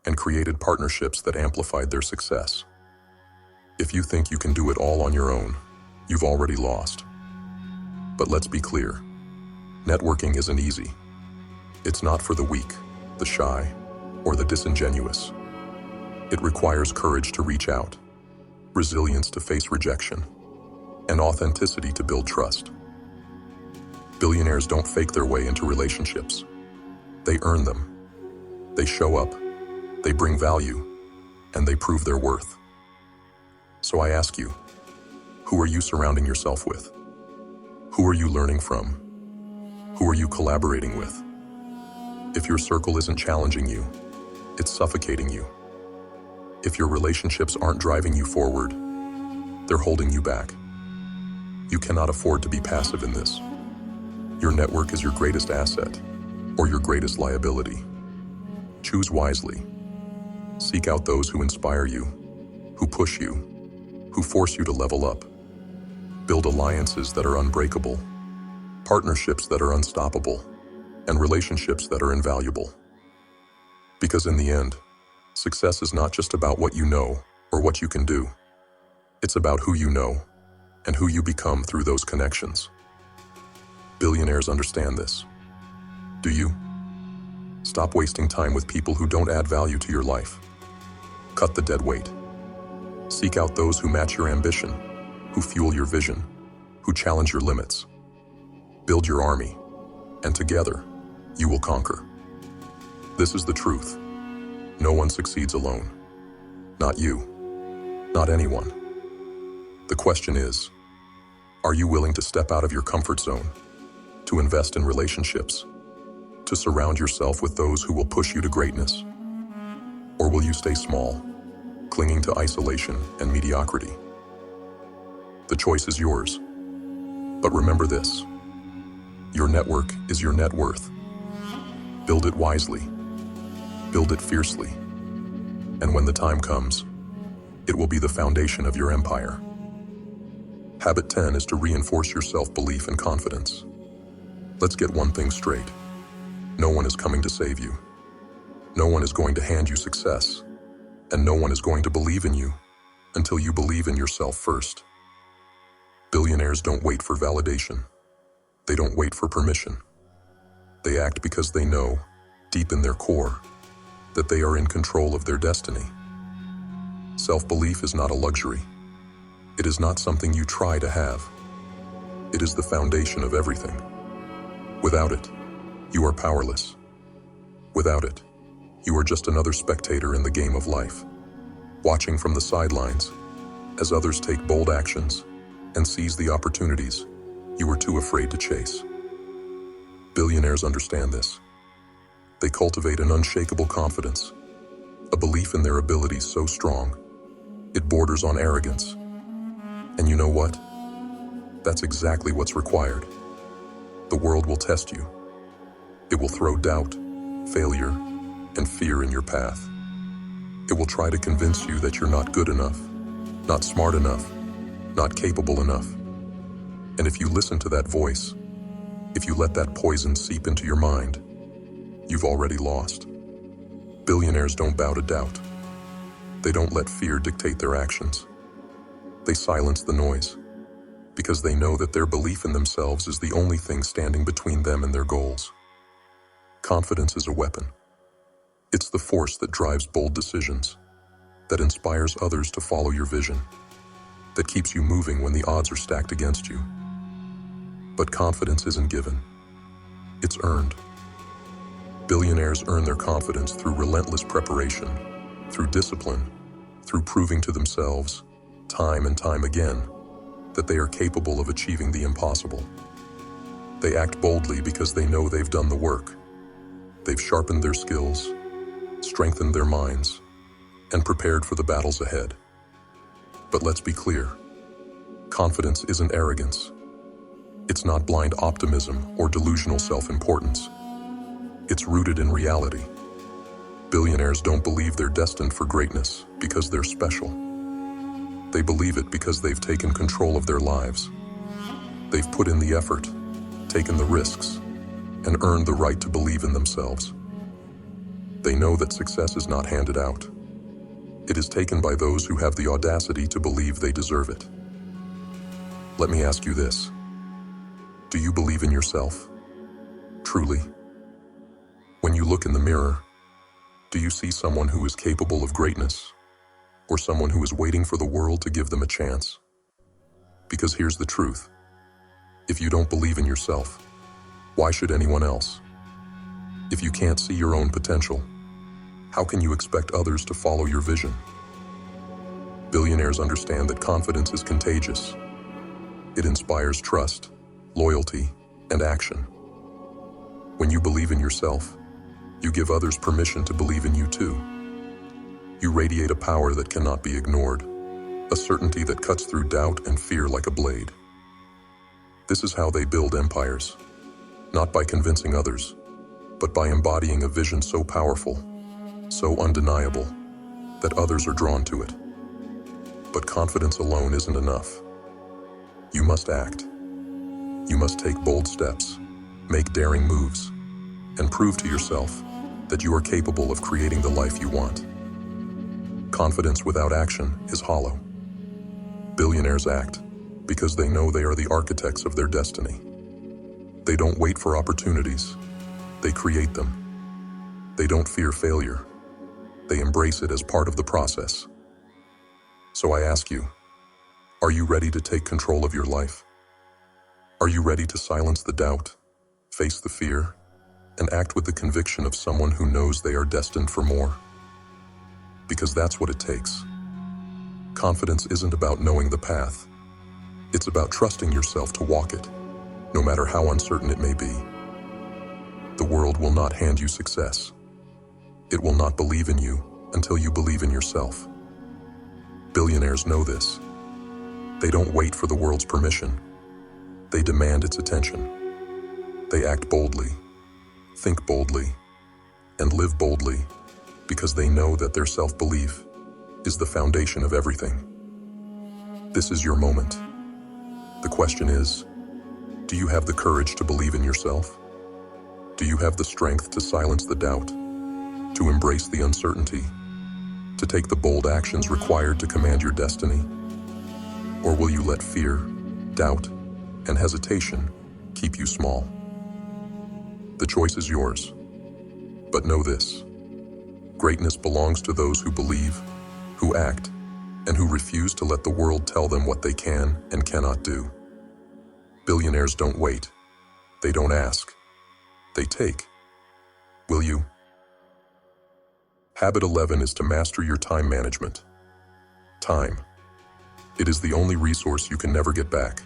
and created partnerships that amplified their success. If you think you can do it all on your own, you've already lost. But let's be clear, networking isn't easy. It's not for the weak, the shy, or the disingenuous. It requires courage to reach out, resilience to face rejection, and authenticity to build trust. Billionaires don't fake their way into relationships. They earn them. They show up, they bring value, and they prove their worth. So I ask you, who are you surrounding yourself with? Who are you learning from? Who are you collaborating with? If your circle isn't challenging you, it's suffocating you. If your relationships aren't driving you forward, they're holding you back. You cannot afford to be passive in this. Your network is your greatest asset, or your greatest liability. Choose wisely. Seek out those who inspire you, who push you, who force you to level up. Build alliances that are unbreakable, partnerships that are unstoppable, and relationships that are invaluable. Because in the end, success is not just about what you know or what you can do. It's about who you know and who you become through those connections. Billionaires understand this. Do you? Stop wasting time with people who don't add value to your life. Cut the dead weight. Seek out those who match your ambition, who fuel your vision, who challenge your limits. Build your army, and together, you will conquer. This is the truth. No one succeeds alone. Not you. Not anyone. The question is, are you willing to step out of your comfort zone, to invest in relationships, to surround yourself with those who will push you to greatness? Or will you stay small, clinging to isolation and mediocrity? The choice is yours. But remember this: your network is your net worth. Build it wisely. Build it fiercely. And when the time comes, it will be the foundation of your empire. Habit 10 is to reinforce your self-belief and confidence. Let's get one thing straight. No one is coming to save you. No one is going to hand you success. And no one is going to believe in you until you believe in yourself first. Billionaires don't wait for validation. They don't wait for permission. They act because they know, deep in their core, that they are in control of their destiny. Self-belief is not a luxury. It is not something you try to have. It is the foundation of everything. Without it, you are powerless. Without it, you are just another spectator in the game of life, watching from the sidelines as others take bold actions and seize the opportunities you were too afraid to chase. Billionaires understand this. They cultivate an unshakable confidence, a belief in their abilities so strong, it borders on arrogance. And you know what? That's exactly what's required. The world will test you. It will throw doubt, failure, and fear in your path. It will try to convince you that you're not good enough, not smart enough, not capable enough. And if you listen to that voice, if you let that poison seep into your mind, you've already lost. Billionaires don't bow to doubt. They don't let fear dictate their actions. They silence the noise, because they know that their belief in themselves is the only thing standing between them and their goals. Confidence is a weapon. It's the force that drives bold decisions, that inspires others to follow your vision, that keeps you moving when the odds are stacked against you. But confidence isn't given. It's earned. Billionaires earn their confidence through relentless preparation, through discipline, through proving to themselves, time and time again, that they are capable of achieving the impossible. They act boldly because they know they've done the work. They've sharpened their skills, strengthened their minds, and prepared for the battles ahead. But let's be clear, confidence isn't arrogance. It's not blind optimism or delusional self-importance. It's rooted in reality. Billionaires don't believe they're destined for greatness because they're special. They believe it because they've taken control of their lives. They've put in the effort, taken the risks, and earned the right to believe in themselves. They know that success is not handed out. It is taken by those who have the audacity to believe they deserve it. Let me ask you this. Do you believe in yourself? Truly? When you look in the mirror, do you see someone who is capable of greatness, or someone who is waiting for the world to give them a chance? Because here's the truth. If you don't believe in yourself, why should anyone else? If you can't see your own potential, how can you expect others to follow your vision? Billionaires understand that confidence is contagious. It inspires trust, loyalty, and action. When you believe in yourself, you give others permission to believe in you too. You radiate a power that cannot be ignored, a certainty that cuts through doubt and fear like a blade. This is how they build empires, not by convincing others, but by embodying a vision so powerful, so undeniable, that others are drawn to it. But confidence alone isn't enough. You must act. You must take bold steps, make daring moves, and prove to yourself that you are capable of creating the life you want. Confidence without action is hollow. Billionaires act because they know they are the architects of their destiny. They don't wait for opportunities. They create them. They don't fear failure. They embrace it as part of the process. So I ask you, are you ready to take control of your life? Are you ready to silence the doubt, face the fear, and act with the conviction of someone who knows they are destined for more? Because that's what it takes. Confidence isn't about knowing the path. It's about trusting yourself to walk it, no matter how uncertain it may be. The world will not hand you success. It will not believe in you until you believe in yourself. Billionaires know this. They don't wait for the world's permission. They demand its attention. They act boldly, think boldly, and live boldly because they know that their self-belief is the foundation of everything. This is your moment. The question is, do you have the courage to believe in yourself? Do you have the strength to silence the doubt, to embrace the uncertainty, to take the bold actions required to command your destiny? Or will you let fear, doubt, and hesitation keep you small? The choice is yours. But know this: greatness belongs to those who believe, who act, and who refuse to let the world tell them what they can and cannot do. Billionaires don't wait. They don't ask. They take. Will you? Habit 11 is to master your time management. Time. It is the only resource you can never get back.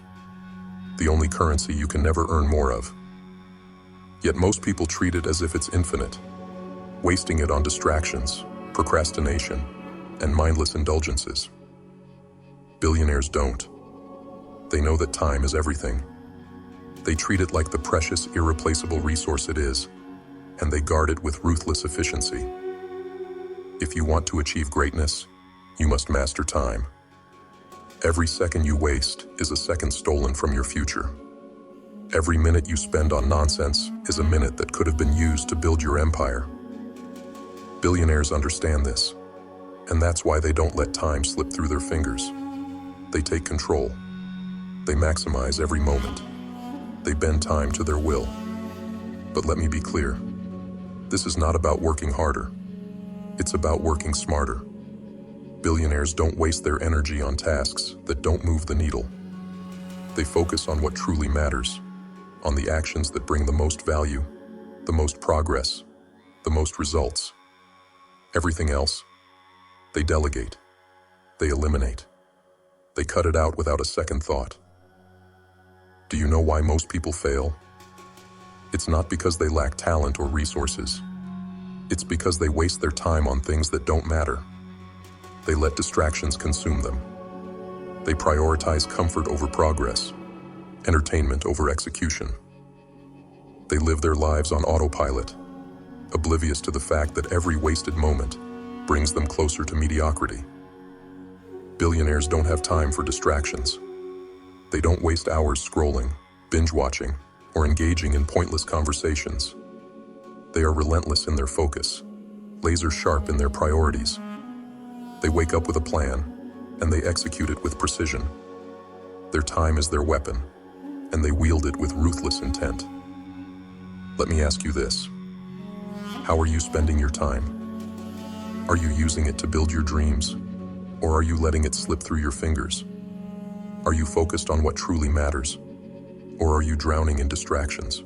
The only currency you can never earn more of. Yet most people treat it as if it's infinite, wasting it on distractions, procrastination, and mindless indulgences. Billionaires don't. They know that time is everything. They treat it like the precious, irreplaceable resource it is, and they guard it with ruthless efficiency. If you want to achieve greatness, you must master time. Every second you waste is a second stolen from your future. Every minute you spend on nonsense is a minute that could have been used to build your empire. Billionaires understand this, and that's why they don't let time slip through their fingers. They take control. They maximize every moment. They bend time to their will. But let me be clear. This is not about working harder. It's about working smarter. Billionaires don't waste their energy on tasks that don't move the needle. They focus on what truly matters, on the actions that bring the most value, the most progress, the most results. Everything else, they delegate. They eliminate. They cut it out without a second thought. Do you know why most people fail? It's not because they lack talent or resources. It's because they waste their time on things that don't matter. They let distractions consume them. They prioritize comfort over progress, entertainment over execution. They live their lives on autopilot, oblivious to the fact that every wasted moment brings them closer to mediocrity. Billionaires don't have time for distractions. They don't waste hours scrolling, binge-watching, or engaging in pointless conversations. They are relentless in their focus, laser-sharp in their priorities. They wake up with a plan, and they execute it with precision. Their time is their weapon, and they wield it with ruthless intent. Let me ask you this: how are you spending your time? Are you using it to build your dreams, or are you letting it slip through your fingers? Are you focused on what truly matters, or are you drowning in distractions?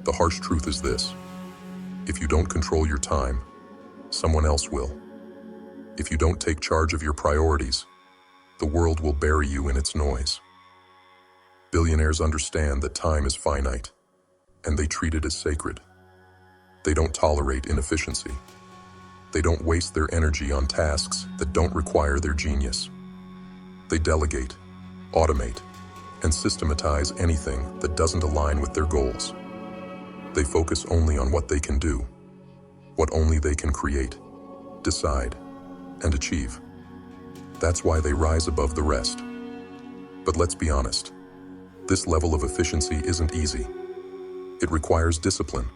The harsh truth is this: if you don't control your time, someone else will. If you don't take charge of your priorities, the world will bury you in its noise. Billionaires understand that time is finite, and they treat it as sacred. They don't tolerate inefficiency. They don't waste their energy on tasks that don't require their genius. They delegate, automate, and systematize anything that doesn't align with their goals. They focus only on what they can do, what only they can create, decide, and achieve. That's why they rise above the rest. But let's be honest, this level of efficiency isn't easy. It requires discipline.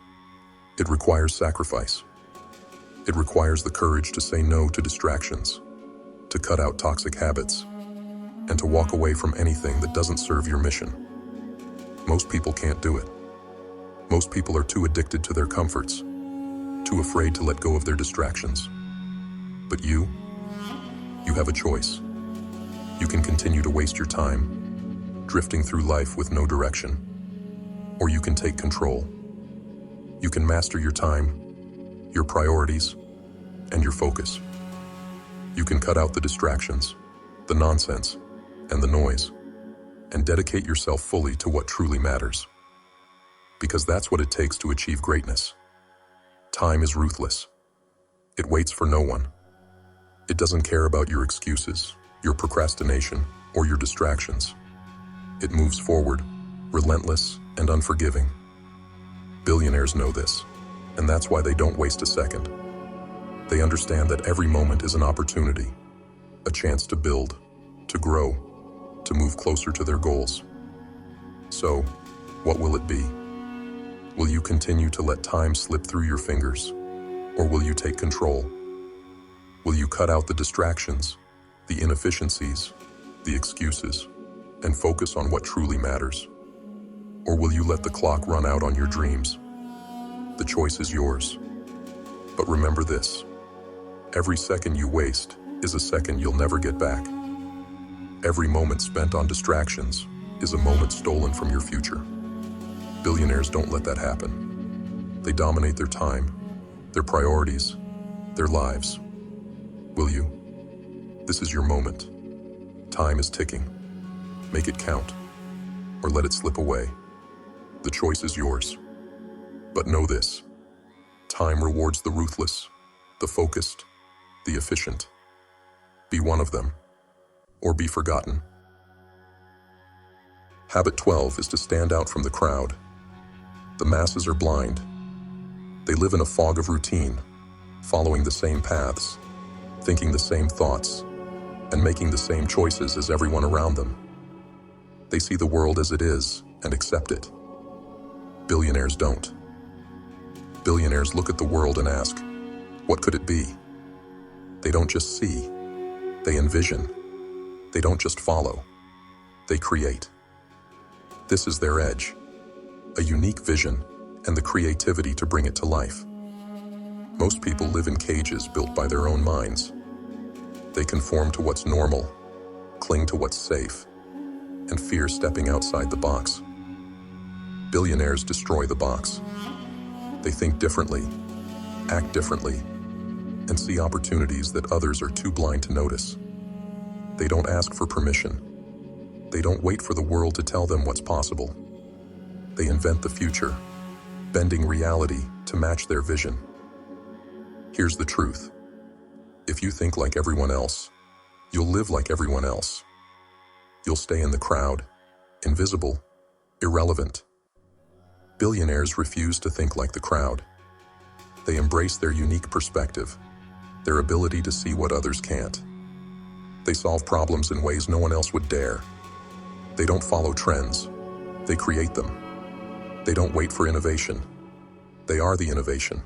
It requires sacrifice. It requires the courage to say no to distractions, to cut out toxic habits, and to walk away from anything that doesn't serve your mission. Most people can't do it. Most people are too addicted to their comforts, too afraid to let go of their distractions. But you have a choice. You can continue to waste your time, drifting through life with no direction. Or you can take control. You can master your time, your priorities, and your focus. You can cut out the distractions, the nonsense, and the noise, and dedicate yourself fully to what truly matters. Because that's what it takes to achieve greatness. Time is ruthless. It waits for no one. It doesn't care about your excuses, your procrastination, or your distractions. It moves forward, relentless and unforgiving. Billionaires know this, and that's why they don't waste a second. They understand that every moment is an opportunity, a chance to build, to grow, to move closer to their goals. So, what will it be? Will you continue to let time slip through your fingers, or will you take control? Will you cut out the distractions, the inefficiencies, the excuses, and focus on what truly matters? Or will you let the clock run out on your dreams? The choice is yours. But remember this: every second you waste is a second you'll never get back. Every moment spent on distractions is a moment stolen from your future. Billionaires don't let that happen. They dominate their time, their priorities, their lives. Will you? This is your moment. Time is ticking. Make it count, or let it slip away. The choice is yours. But know this: time rewards the ruthless, the focused, the efficient. Be one of them, or be forgotten. Habit 12 is to stand out from the crowd. The masses are blind. They live in a fog of routine, following the same paths, thinking the same thoughts, and making the same choices as everyone around them. They see the world as it is and accept it. Billionaires don't. Billionaires look at the world and ask, what could it be? They don't just see, they envision. They don't just follow, they create. This is their edge, a unique vision and the creativity to bring it to life. Most people live in cages built by their own minds. They conform to what's normal, cling to what's safe, and fear stepping outside the box. Billionaires destroy the box. They think differently, act differently, and see opportunities that others are too blind to notice. They don't ask for permission. They don't wait for the world to tell them what's possible. They invent the future, bending reality to match their vision. Here's the truth: if you think like everyone else, you'll live like everyone else. You'll stay in the crowd, invisible, irrelevant. Billionaires refuse to think like the crowd. They embrace their unique perspective, their ability to see what others can't. They solve problems in ways no one else would dare. They don't follow trends, they create them. They don't wait for innovation. They are the innovation.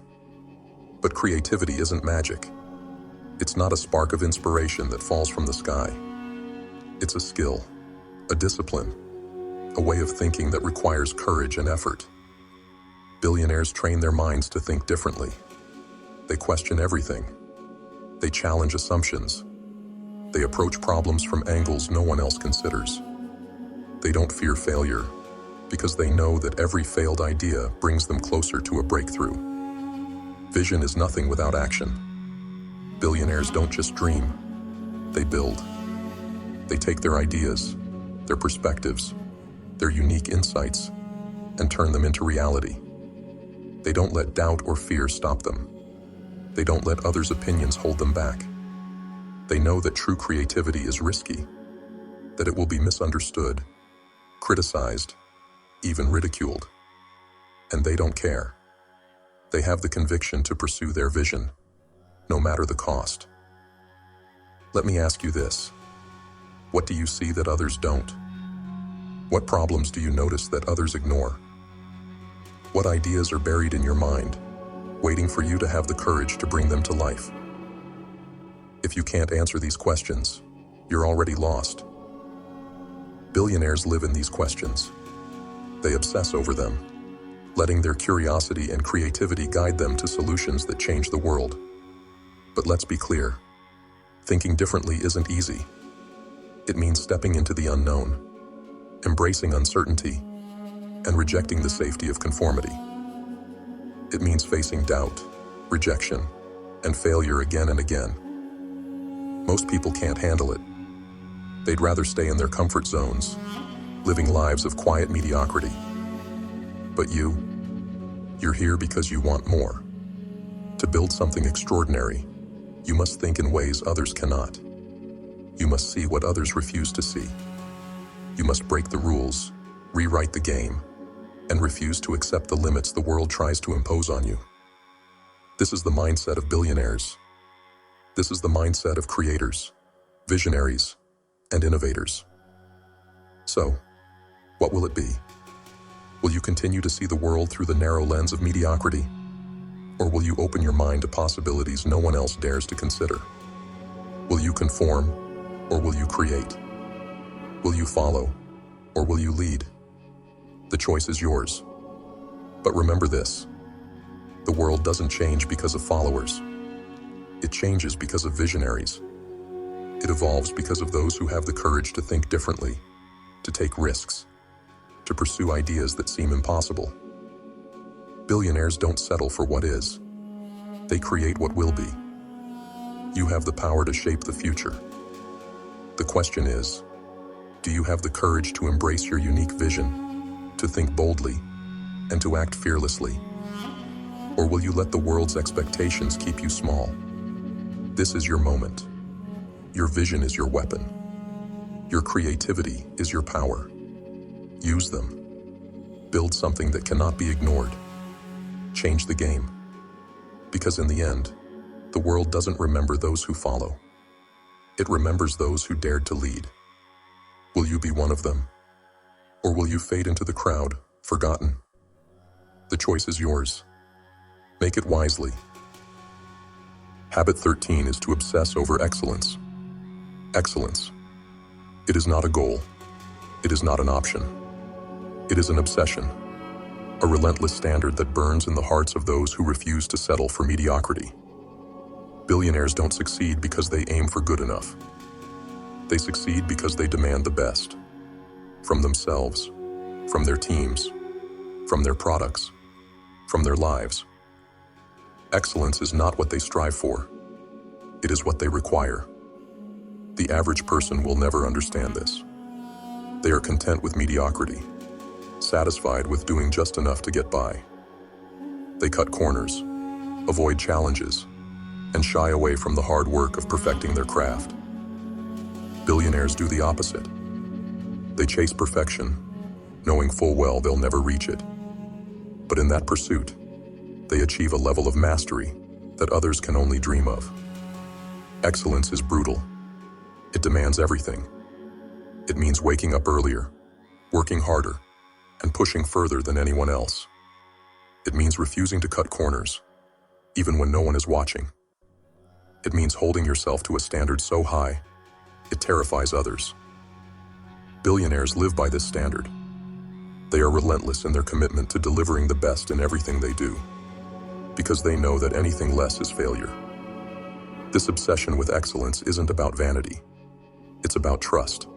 But creativity isn't magic. It's not a spark of inspiration that falls from the sky. It's a skill, a discipline, a way of thinking that requires courage and effort. Billionaires train their minds to think differently. They question everything. They challenge assumptions. They approach problems from angles no one else considers. They don't fear failure because they know that every failed idea brings them closer to a breakthrough. Vision is nothing without action. Billionaires don't just dream, they build. They take their ideas, their perspectives, their unique insights, and turn them into reality. They don't let doubt or fear stop them. They don't let others' opinions hold them back. They know that true creativity is risky, that it will be misunderstood, criticized, even ridiculed. And they don't care. They have the conviction to pursue their vision, no matter the cost. Let me ask you this. What do you see that others don't? What problems do you notice that others ignore? What ideas are buried in your mind, waiting for you to have the courage to bring them to life? If you can't answer these questions, you're already lost. Billionaires live in these questions. They obsess over them, letting their curiosity and creativity guide them to solutions that change the world. But let's be clear. Thinking differently isn't easy. It means stepping into the unknown, embracing uncertainty, and rejecting the safety of conformity. It means facing doubt, rejection, and failure again and again. Most people can't handle it. They'd rather stay in their comfort zones, living lives of quiet mediocrity. But you're here because you want more. To build something extraordinary, you must think in ways others cannot. You must see what others refuse to see. You must break the rules, rewrite the game, and refuse to accept the limits the world tries to impose on you. This is the mindset of billionaires. This is the mindset of creators, visionaries, and innovators. So, what will it be? Will you continue to see the world through the narrow lens of mediocrity? Or will you open your mind to possibilities no one else dares to consider? Will you conform, or will you create? Will you follow, or will you lead? The choice is yours. But remember this: the world doesn't change because of followers. It changes because of visionaries. It evolves because of those who have the courage to think differently, to take risks, to pursue ideas that seem impossible. Billionaires don't settle for what is. They create what will be. You have the power to shape the future. The question is, do you have the courage to embrace your unique vision, to think boldly, and to act fearlessly? Or will you let the world's expectations keep you small? This is your moment. Your vision is your weapon. Your creativity is your power. Use them. Build something that cannot be ignored. Change the game. Because in the end, the world doesn't remember those who follow. It remembers those who dared to lead. Will you be one of them? Or will you fade into the crowd, forgotten? The choice is yours. Make it wisely. Habit 13 is to obsess over excellence. Excellence. It is not a goal. It is not an option. It is an obsession. A relentless standard that burns in the hearts of those who refuse to settle for mediocrity. Billionaires don't succeed because they aim for good enough. They succeed because they demand the best. From themselves, from their teams, from their products, from their lives. Excellence is not what they strive for. It is what they require. The average person will never understand this. They are content with mediocrity, satisfied with doing just enough to get by. They cut corners, avoid challenges, and shy away from the hard work of perfecting their craft. Billionaires do the opposite. They chase perfection, knowing full well they'll never reach it. But in that pursuit, they achieve a level of mastery that others can only dream of. Excellence is brutal. It demands everything. It means waking up earlier, working harder, and pushing further than anyone else. It means refusing to cut corners, even when no one is watching. It means holding yourself to a standard so high, it terrifies others. Billionaires live by this standard. They are relentless in their commitment to delivering the best in everything they do, because they know that anything less is failure. This obsession with excellence isn't about vanity. It's about trust.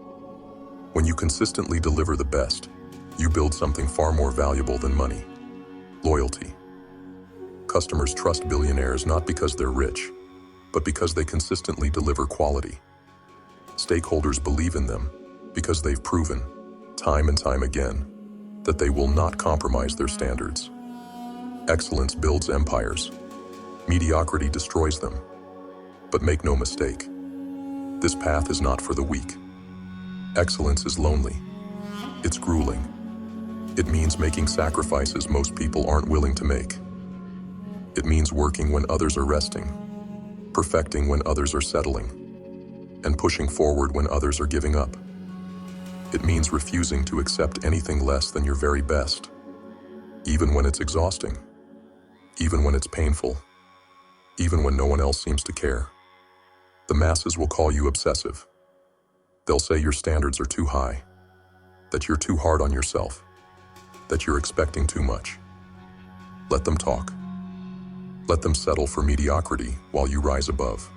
When you consistently deliver the best, you build something far more valuable than money: loyalty. Customers trust billionaires not because they're rich, but because they consistently deliver quality. Stakeholders believe in them because they've proven, time and time again, that they will not compromise their standards. Excellence builds empires. Mediocrity destroys them. But make no mistake, this path is not for the weak. Excellence is lonely. It's grueling. It means making sacrifices most people aren't willing to make. It means working when others are resting, perfecting when others are settling, and pushing forward when others are giving up. It means refusing to accept anything less than your very best, even when it's exhausting, even when it's painful, even when no one else seems to care. The masses will call you obsessive. They'll say your standards are too high, that you're too hard on yourself, that you're expecting too much. Let them talk. Let them settle for mediocrity while you rise above.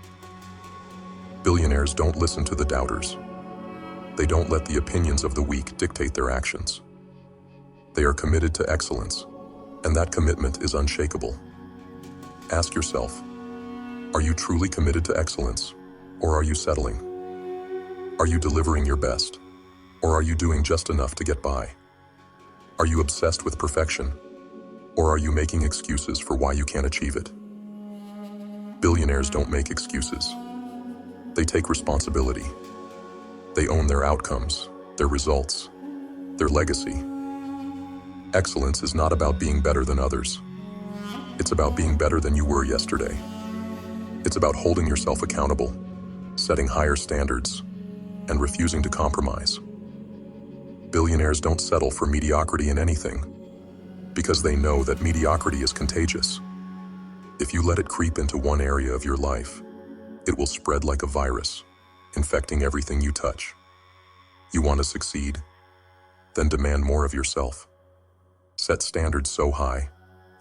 Billionaires don't listen to the doubters. They don't let the opinions of the weak dictate their actions. They are committed to excellence, and that commitment is unshakable. Ask yourself, are you truly committed to excellence, or are you settling? Are you delivering your best, or are you doing just enough to get by? Are you obsessed with perfection, or are you making excuses for why you can't achieve it? Billionaires don't make excuses. They take responsibility. They own their outcomes, their results, their legacy. Excellence is not about being better than others. It's about being better than you were yesterday. It's about holding yourself accountable, setting higher standards, and refusing to compromise. Billionaires don't settle for mediocrity in anything, because they know that mediocrity is contagious. If you let it creep into one area of your life, it will spread like a virus, infecting everything you touch. You want to succeed? Then demand more of yourself. Set standards so high,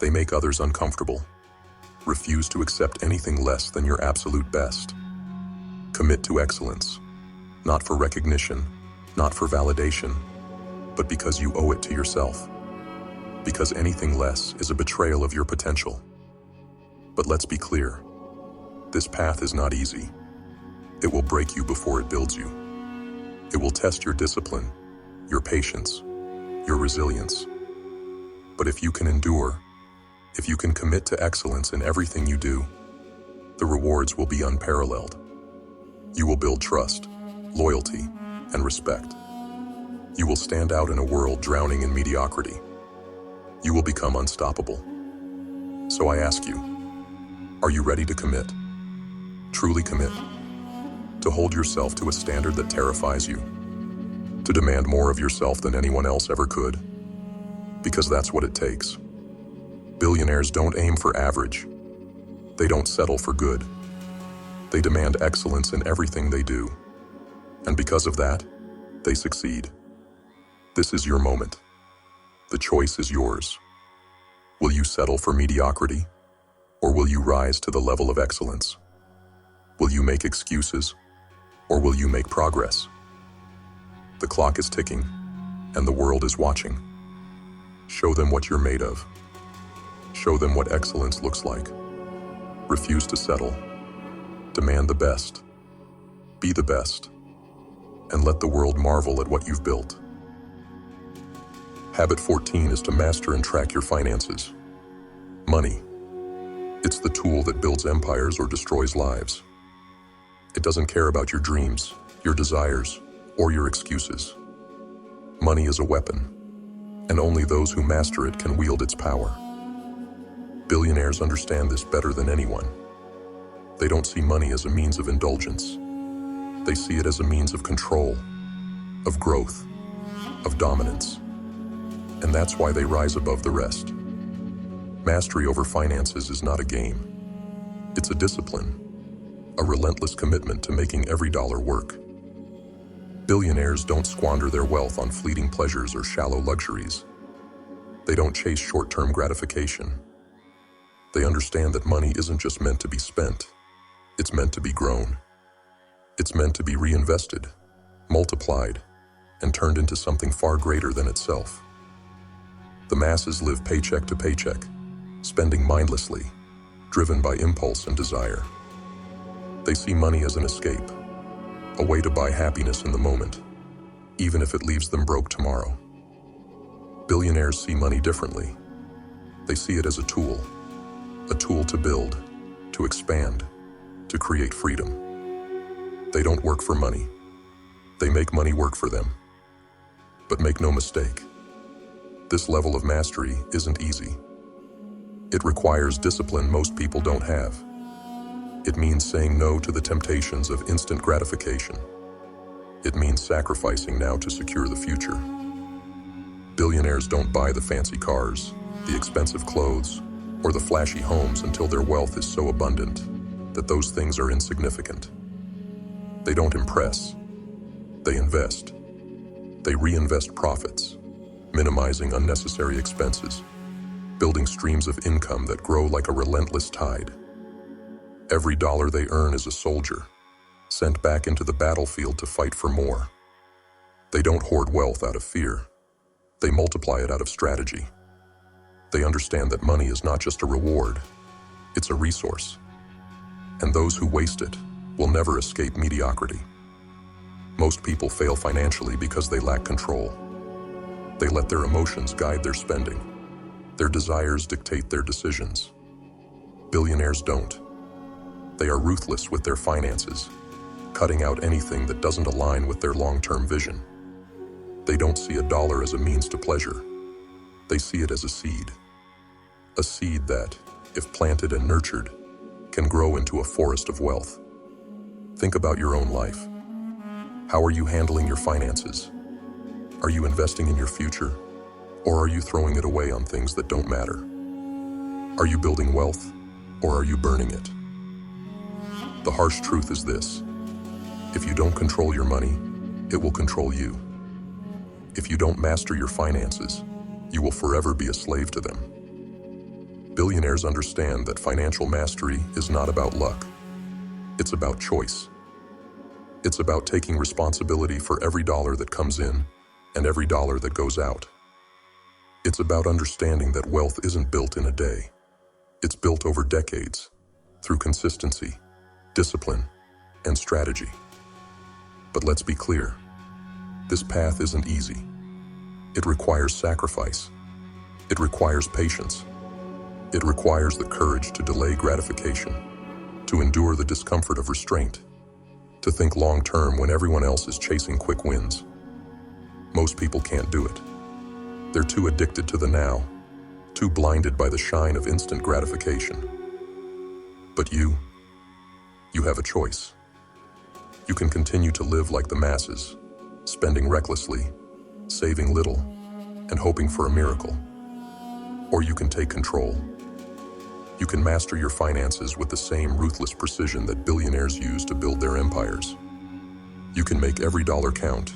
they make others uncomfortable. Refuse to accept anything less than your absolute best. Commit to excellence, not for recognition, not for validation, but because you owe it to yourself. Because anything less is a betrayal of your potential. But let's be clear, this path is not easy. It will break you before it builds you. It will test your discipline, your patience, your resilience. But if you can endure, if you can commit to excellence in everything you do, the rewards will be unparalleled. You will build trust, loyalty, and respect. You will stand out in a world drowning in mediocrity. You will become unstoppable. So I ask you, are you ready to commit? Truly commit. To hold yourself to a standard that terrifies you. To demand more of yourself than anyone else ever could. Because that's what it takes. Billionaires don't aim for average. They don't settle for good. They demand excellence in everything they do. And because of that, they succeed. This is your moment. The choice is yours. Will you settle for mediocrity? Or will you rise to the level of excellence? Will you make excuses? Or will you make progress? The clock is ticking, and the world is watching. Show them what you're made of. Show them what excellence looks like. Refuse to settle. Demand the best. Be the best. And let the world marvel at what you've built. Habit 14 is to master and track your finances. Money. It's the tool that builds empires or destroys lives. It doesn't care about your dreams, your desires, or your excuses. Money is a weapon, and only those who master it can wield its power. Billionaires understand this better than anyone. They don't see money as a means of indulgence. They see it as a means of control, of growth, of dominance. And that's why they rise above the rest. Mastery over finances is not a game. It's a discipline, a relentless commitment to making every dollar work. Billionaires don't squander their wealth on fleeting pleasures or shallow luxuries. They don't chase short-term gratification. They understand that money isn't just meant to be spent. It's meant to be grown. It's meant to be reinvested, multiplied, and turned into something far greater than itself. The masses live paycheck to paycheck, spending mindlessly, driven by impulse and desire. They see money as an escape, a way to buy happiness in the moment, even if it leaves them broke tomorrow. Billionaires see money differently. They see it as a tool to build, to expand, to create freedom. They don't work for money. They make money work for them. But make no mistake, this level of mastery isn't easy. It requires discipline most people don't have. It means saying no to the temptations of instant gratification. It means sacrificing now to secure the future. Billionaires don't buy the fancy cars, the expensive clothes, or the flashy homes until their wealth is so abundant that those things are insignificant. They don't impress. They invest. They reinvest profits, minimizing unnecessary expenses, building streams of income that grow like a relentless tide. Every dollar they earn is a soldier, sent back into the battlefield to fight for more. They don't hoard wealth out of fear. They multiply it out of strategy. They understand that money is not just a reward, it's a resource. And those who waste it will never escape mediocrity. Most people fail financially because they lack control. They let their emotions guide their spending. Their desires dictate their decisions. Billionaires don't. They are ruthless with their finances, cutting out anything that doesn't align with their long-term vision. They don't see a dollar as a means to pleasure. They see it as a seed. A seed that, if planted and nurtured, can grow into a forest of wealth. Think about your own life. How are you handling your finances? Are you investing in your future, or are you throwing it away on things that don't matter? Are you building wealth, or are you burning it? The harsh truth is this: if you don't control your money, it will control you. If you don't master your finances, you will forever be a slave to them. Billionaires understand that financial mastery is not about luck. It's about choice. It's about taking responsibility for every dollar that comes in and every dollar that goes out. It's about understanding that wealth isn't built in a day. It's built over decades, through consistency, discipline, and strategy. But let's be clear, this path isn't easy. It requires sacrifice. It requires patience. It requires the courage to delay gratification, to endure the discomfort of restraint, to think long-term when everyone else is chasing quick wins. Most people can't do it. They're too addicted to the now, too blinded by the shine of instant gratification. But you have a choice. You can continue to live like the masses, spending recklessly, saving little, and hoping for a miracle. Or you can take control. You can master your finances with the same ruthless precision that billionaires use to build their empires. You can make every dollar count,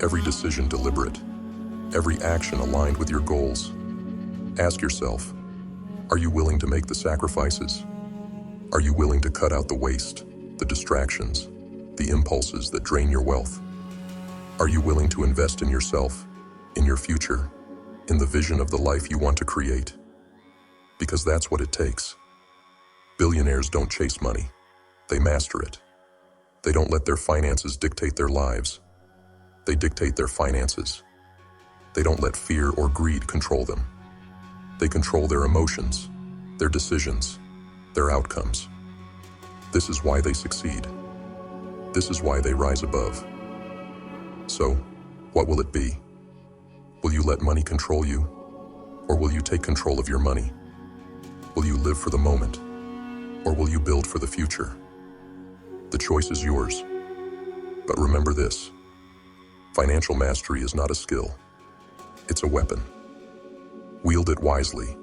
every decision deliberate, every action aligned with your goals. Ask yourself, are you willing to make the sacrifices? Are you willing to cut out the waste, the distractions, the impulses that drain your wealth? Are you willing to invest in yourself, in your future, in the vision of the life you want to create? Because that's what it takes. Billionaires don't chase money. They master it. They don't let their finances dictate their lives. They dictate their finances. They don't let fear or greed control them. They control their emotions, their decisions, their outcomes. This is why they succeed. This is why they rise above. So, what will it be? Will you let money control you? Or will you take control of your money? Will you live for the moment? Or will you build for the future? The choice is yours. But remember this: financial mastery is not a skill. It's a weapon. Wield it wisely,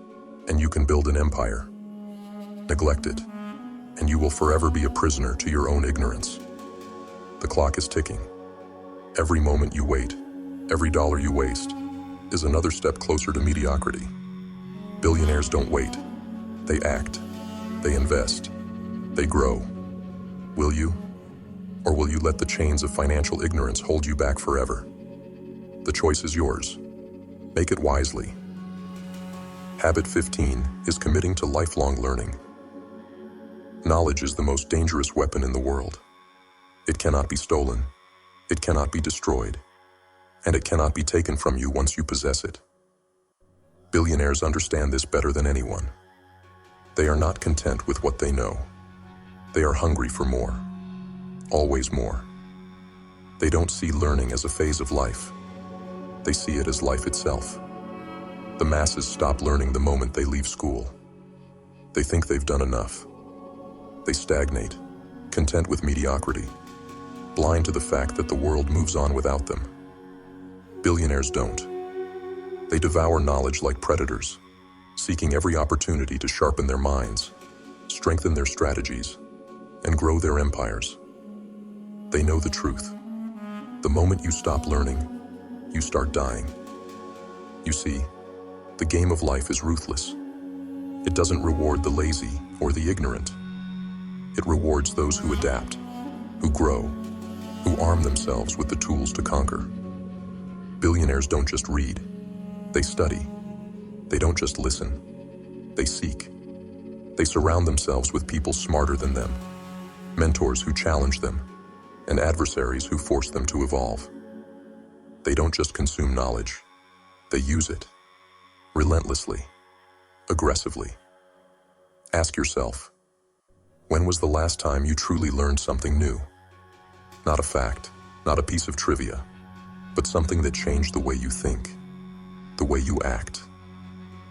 and you can build an empire. Neglect it, and you will forever be a prisoner to your own ignorance. The clock is ticking. Every moment you wait, every dollar you waste, is another step closer to mediocrity. Billionaires don't wait. They act. They invest. They grow. Will you? Or will you let the chains of financial ignorance hold you back forever? The choice is yours. Make it wisely. Habit 15 is committing to lifelong learning. Knowledge is the most dangerous weapon in the world. It cannot be stolen. It cannot be destroyed. And it cannot be taken from you once you possess it. Billionaires understand this better than anyone. They are not content with what they know. They are hungry for more. Always more. They don't see learning as a phase of life. They see it as life itself. The masses stop learning the moment they leave school. They think they've done enough. They stagnate, content with mediocrity, blind to the fact that the world moves on without them. Billionaires don't. They devour knowledge like predators, seeking every opportunity to sharpen their minds, strengthen their strategies, and grow their empires. They know the truth. The moment you stop learning, you start dying. You see, the game of life is ruthless. It doesn't reward the lazy or the ignorant. It rewards those who adapt, who grow, who arm themselves with the tools to conquer. Billionaires don't just read, they study. They don't just listen, they seek. They surround themselves with people smarter than them, mentors who challenge them, and adversaries who force them to evolve. They don't just consume knowledge, they use it, relentlessly, aggressively. Ask yourself, when was the last time you truly learned something new? Not a fact, not a piece of trivia, but something that changed the way you think, the way you act,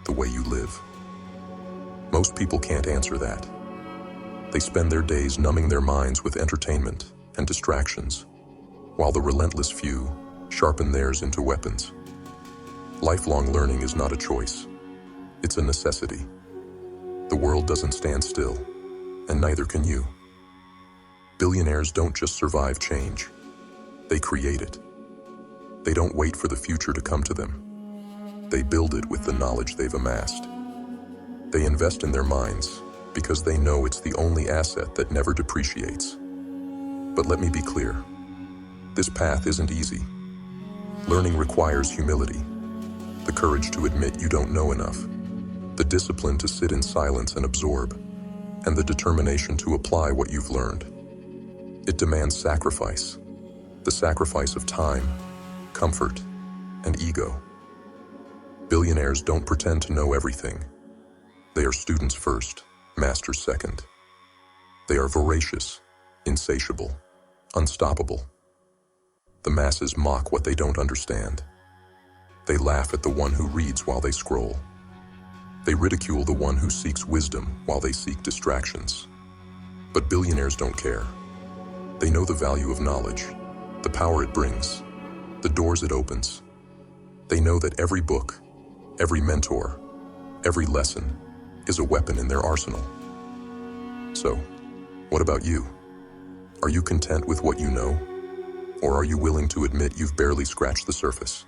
the way you live. Most people can't answer that. They spend their days numbing their minds with entertainment and distractions, while the relentless few sharpen theirs into weapons. Lifelong learning is not a choice. It's a necessity. The world doesn't stand still, and neither can you. Billionaires don't just survive change. They create it. They don't wait for the future to come to them. They build it with the knowledge they've amassed. They invest in their minds because they know it's the only asset that never depreciates. But let me be clear. This path isn't easy. Learning requires humility, the courage to admit you don't know enough, the discipline to sit in silence and absorb, and the determination to apply what you've learned. It demands sacrifice, the sacrifice of time, comfort, and ego. Billionaires don't pretend to know everything. They are students first, masters second. They are voracious, insatiable, unstoppable. The masses mock what they don't understand. They laugh at the one who reads while they scroll. They ridicule the one who seeks wisdom while they seek distractions. But billionaires don't care. They know the value of knowledge, the power it brings, the doors it opens. They know that every book, every mentor, every lesson is a weapon in their arsenal. So, what about you? Are you content with what you know? Or are you willing to admit you've barely scratched the surface?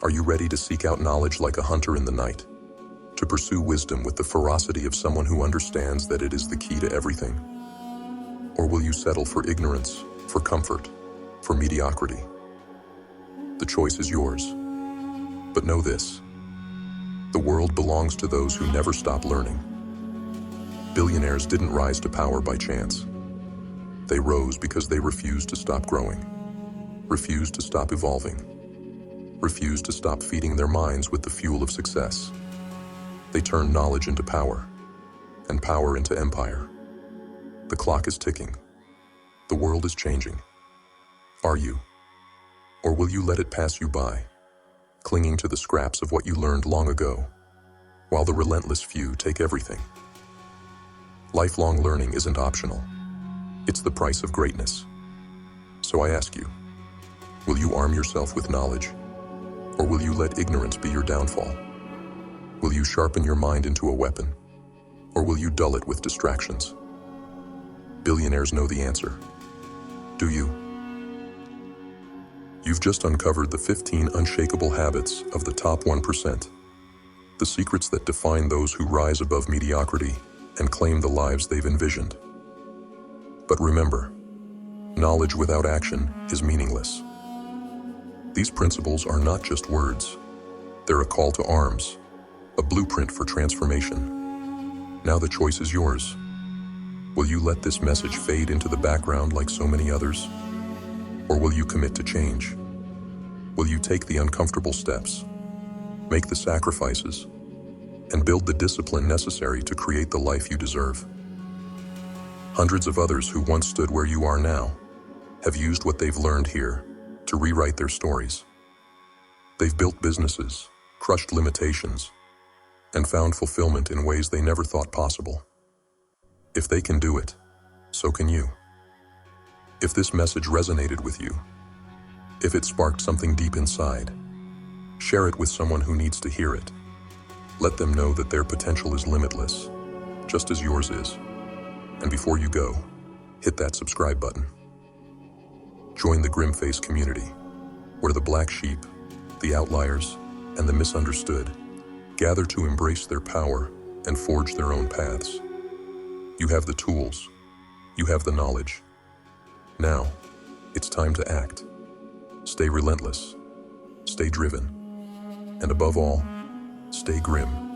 Are you ready to seek out knowledge like a hunter in the night? To pursue wisdom with the ferocity of someone who understands that it is the key to everything? Or will you settle for ignorance, for comfort, for mediocrity? The choice is yours. But know this: the world belongs to those who never stop learning. Billionaires didn't rise to power by chance. They rose because they refused to stop growing, refused to stop evolving, refused to stop feeding their minds with the fuel of success. They turned knowledge into power, and power into empire. The clock is ticking. The world is changing. Are you? Or will you let it pass you by, clinging to the scraps of what you learned long ago, while the relentless few take everything? Lifelong learning isn't optional. It's the price of greatness. So I ask you, will you arm yourself with knowledge, or will you let ignorance be your downfall? Will you sharpen your mind into a weapon, or will you dull it with distractions? Billionaires know the answer. Do you? You've just uncovered the 15 unshakable habits of the top 1%, the secrets that define those who rise above mediocrity and claim the lives they've envisioned. But remember, knowledge without action is meaningless. These principles are not just words. They're a call to arms, a blueprint for transformation. Now the choice is yours. Will you let this message fade into the background like so many others? Or will you commit to change? Will you take the uncomfortable steps, make the sacrifices, and build the discipline necessary to create the life you deserve? Hundreds of others who once stood where you are now have used what they've learned here to rewrite their stories. They've built businesses, crushed limitations, and found fulfillment in ways they never thought possible. If they can do it, so can you. If this message resonated with you, if it sparked something deep inside, share it with someone who needs to hear it. Let them know that their potential is limitless, just as yours is. And before you go, hit that subscribe button. Join the Grim Face community, where the black sheep, the outliers, and the misunderstood gather to embrace their power and forge their own paths. You have the tools. You have the knowledge. Now, it's time to act. Stay relentless, stay driven, and above all, stay grim.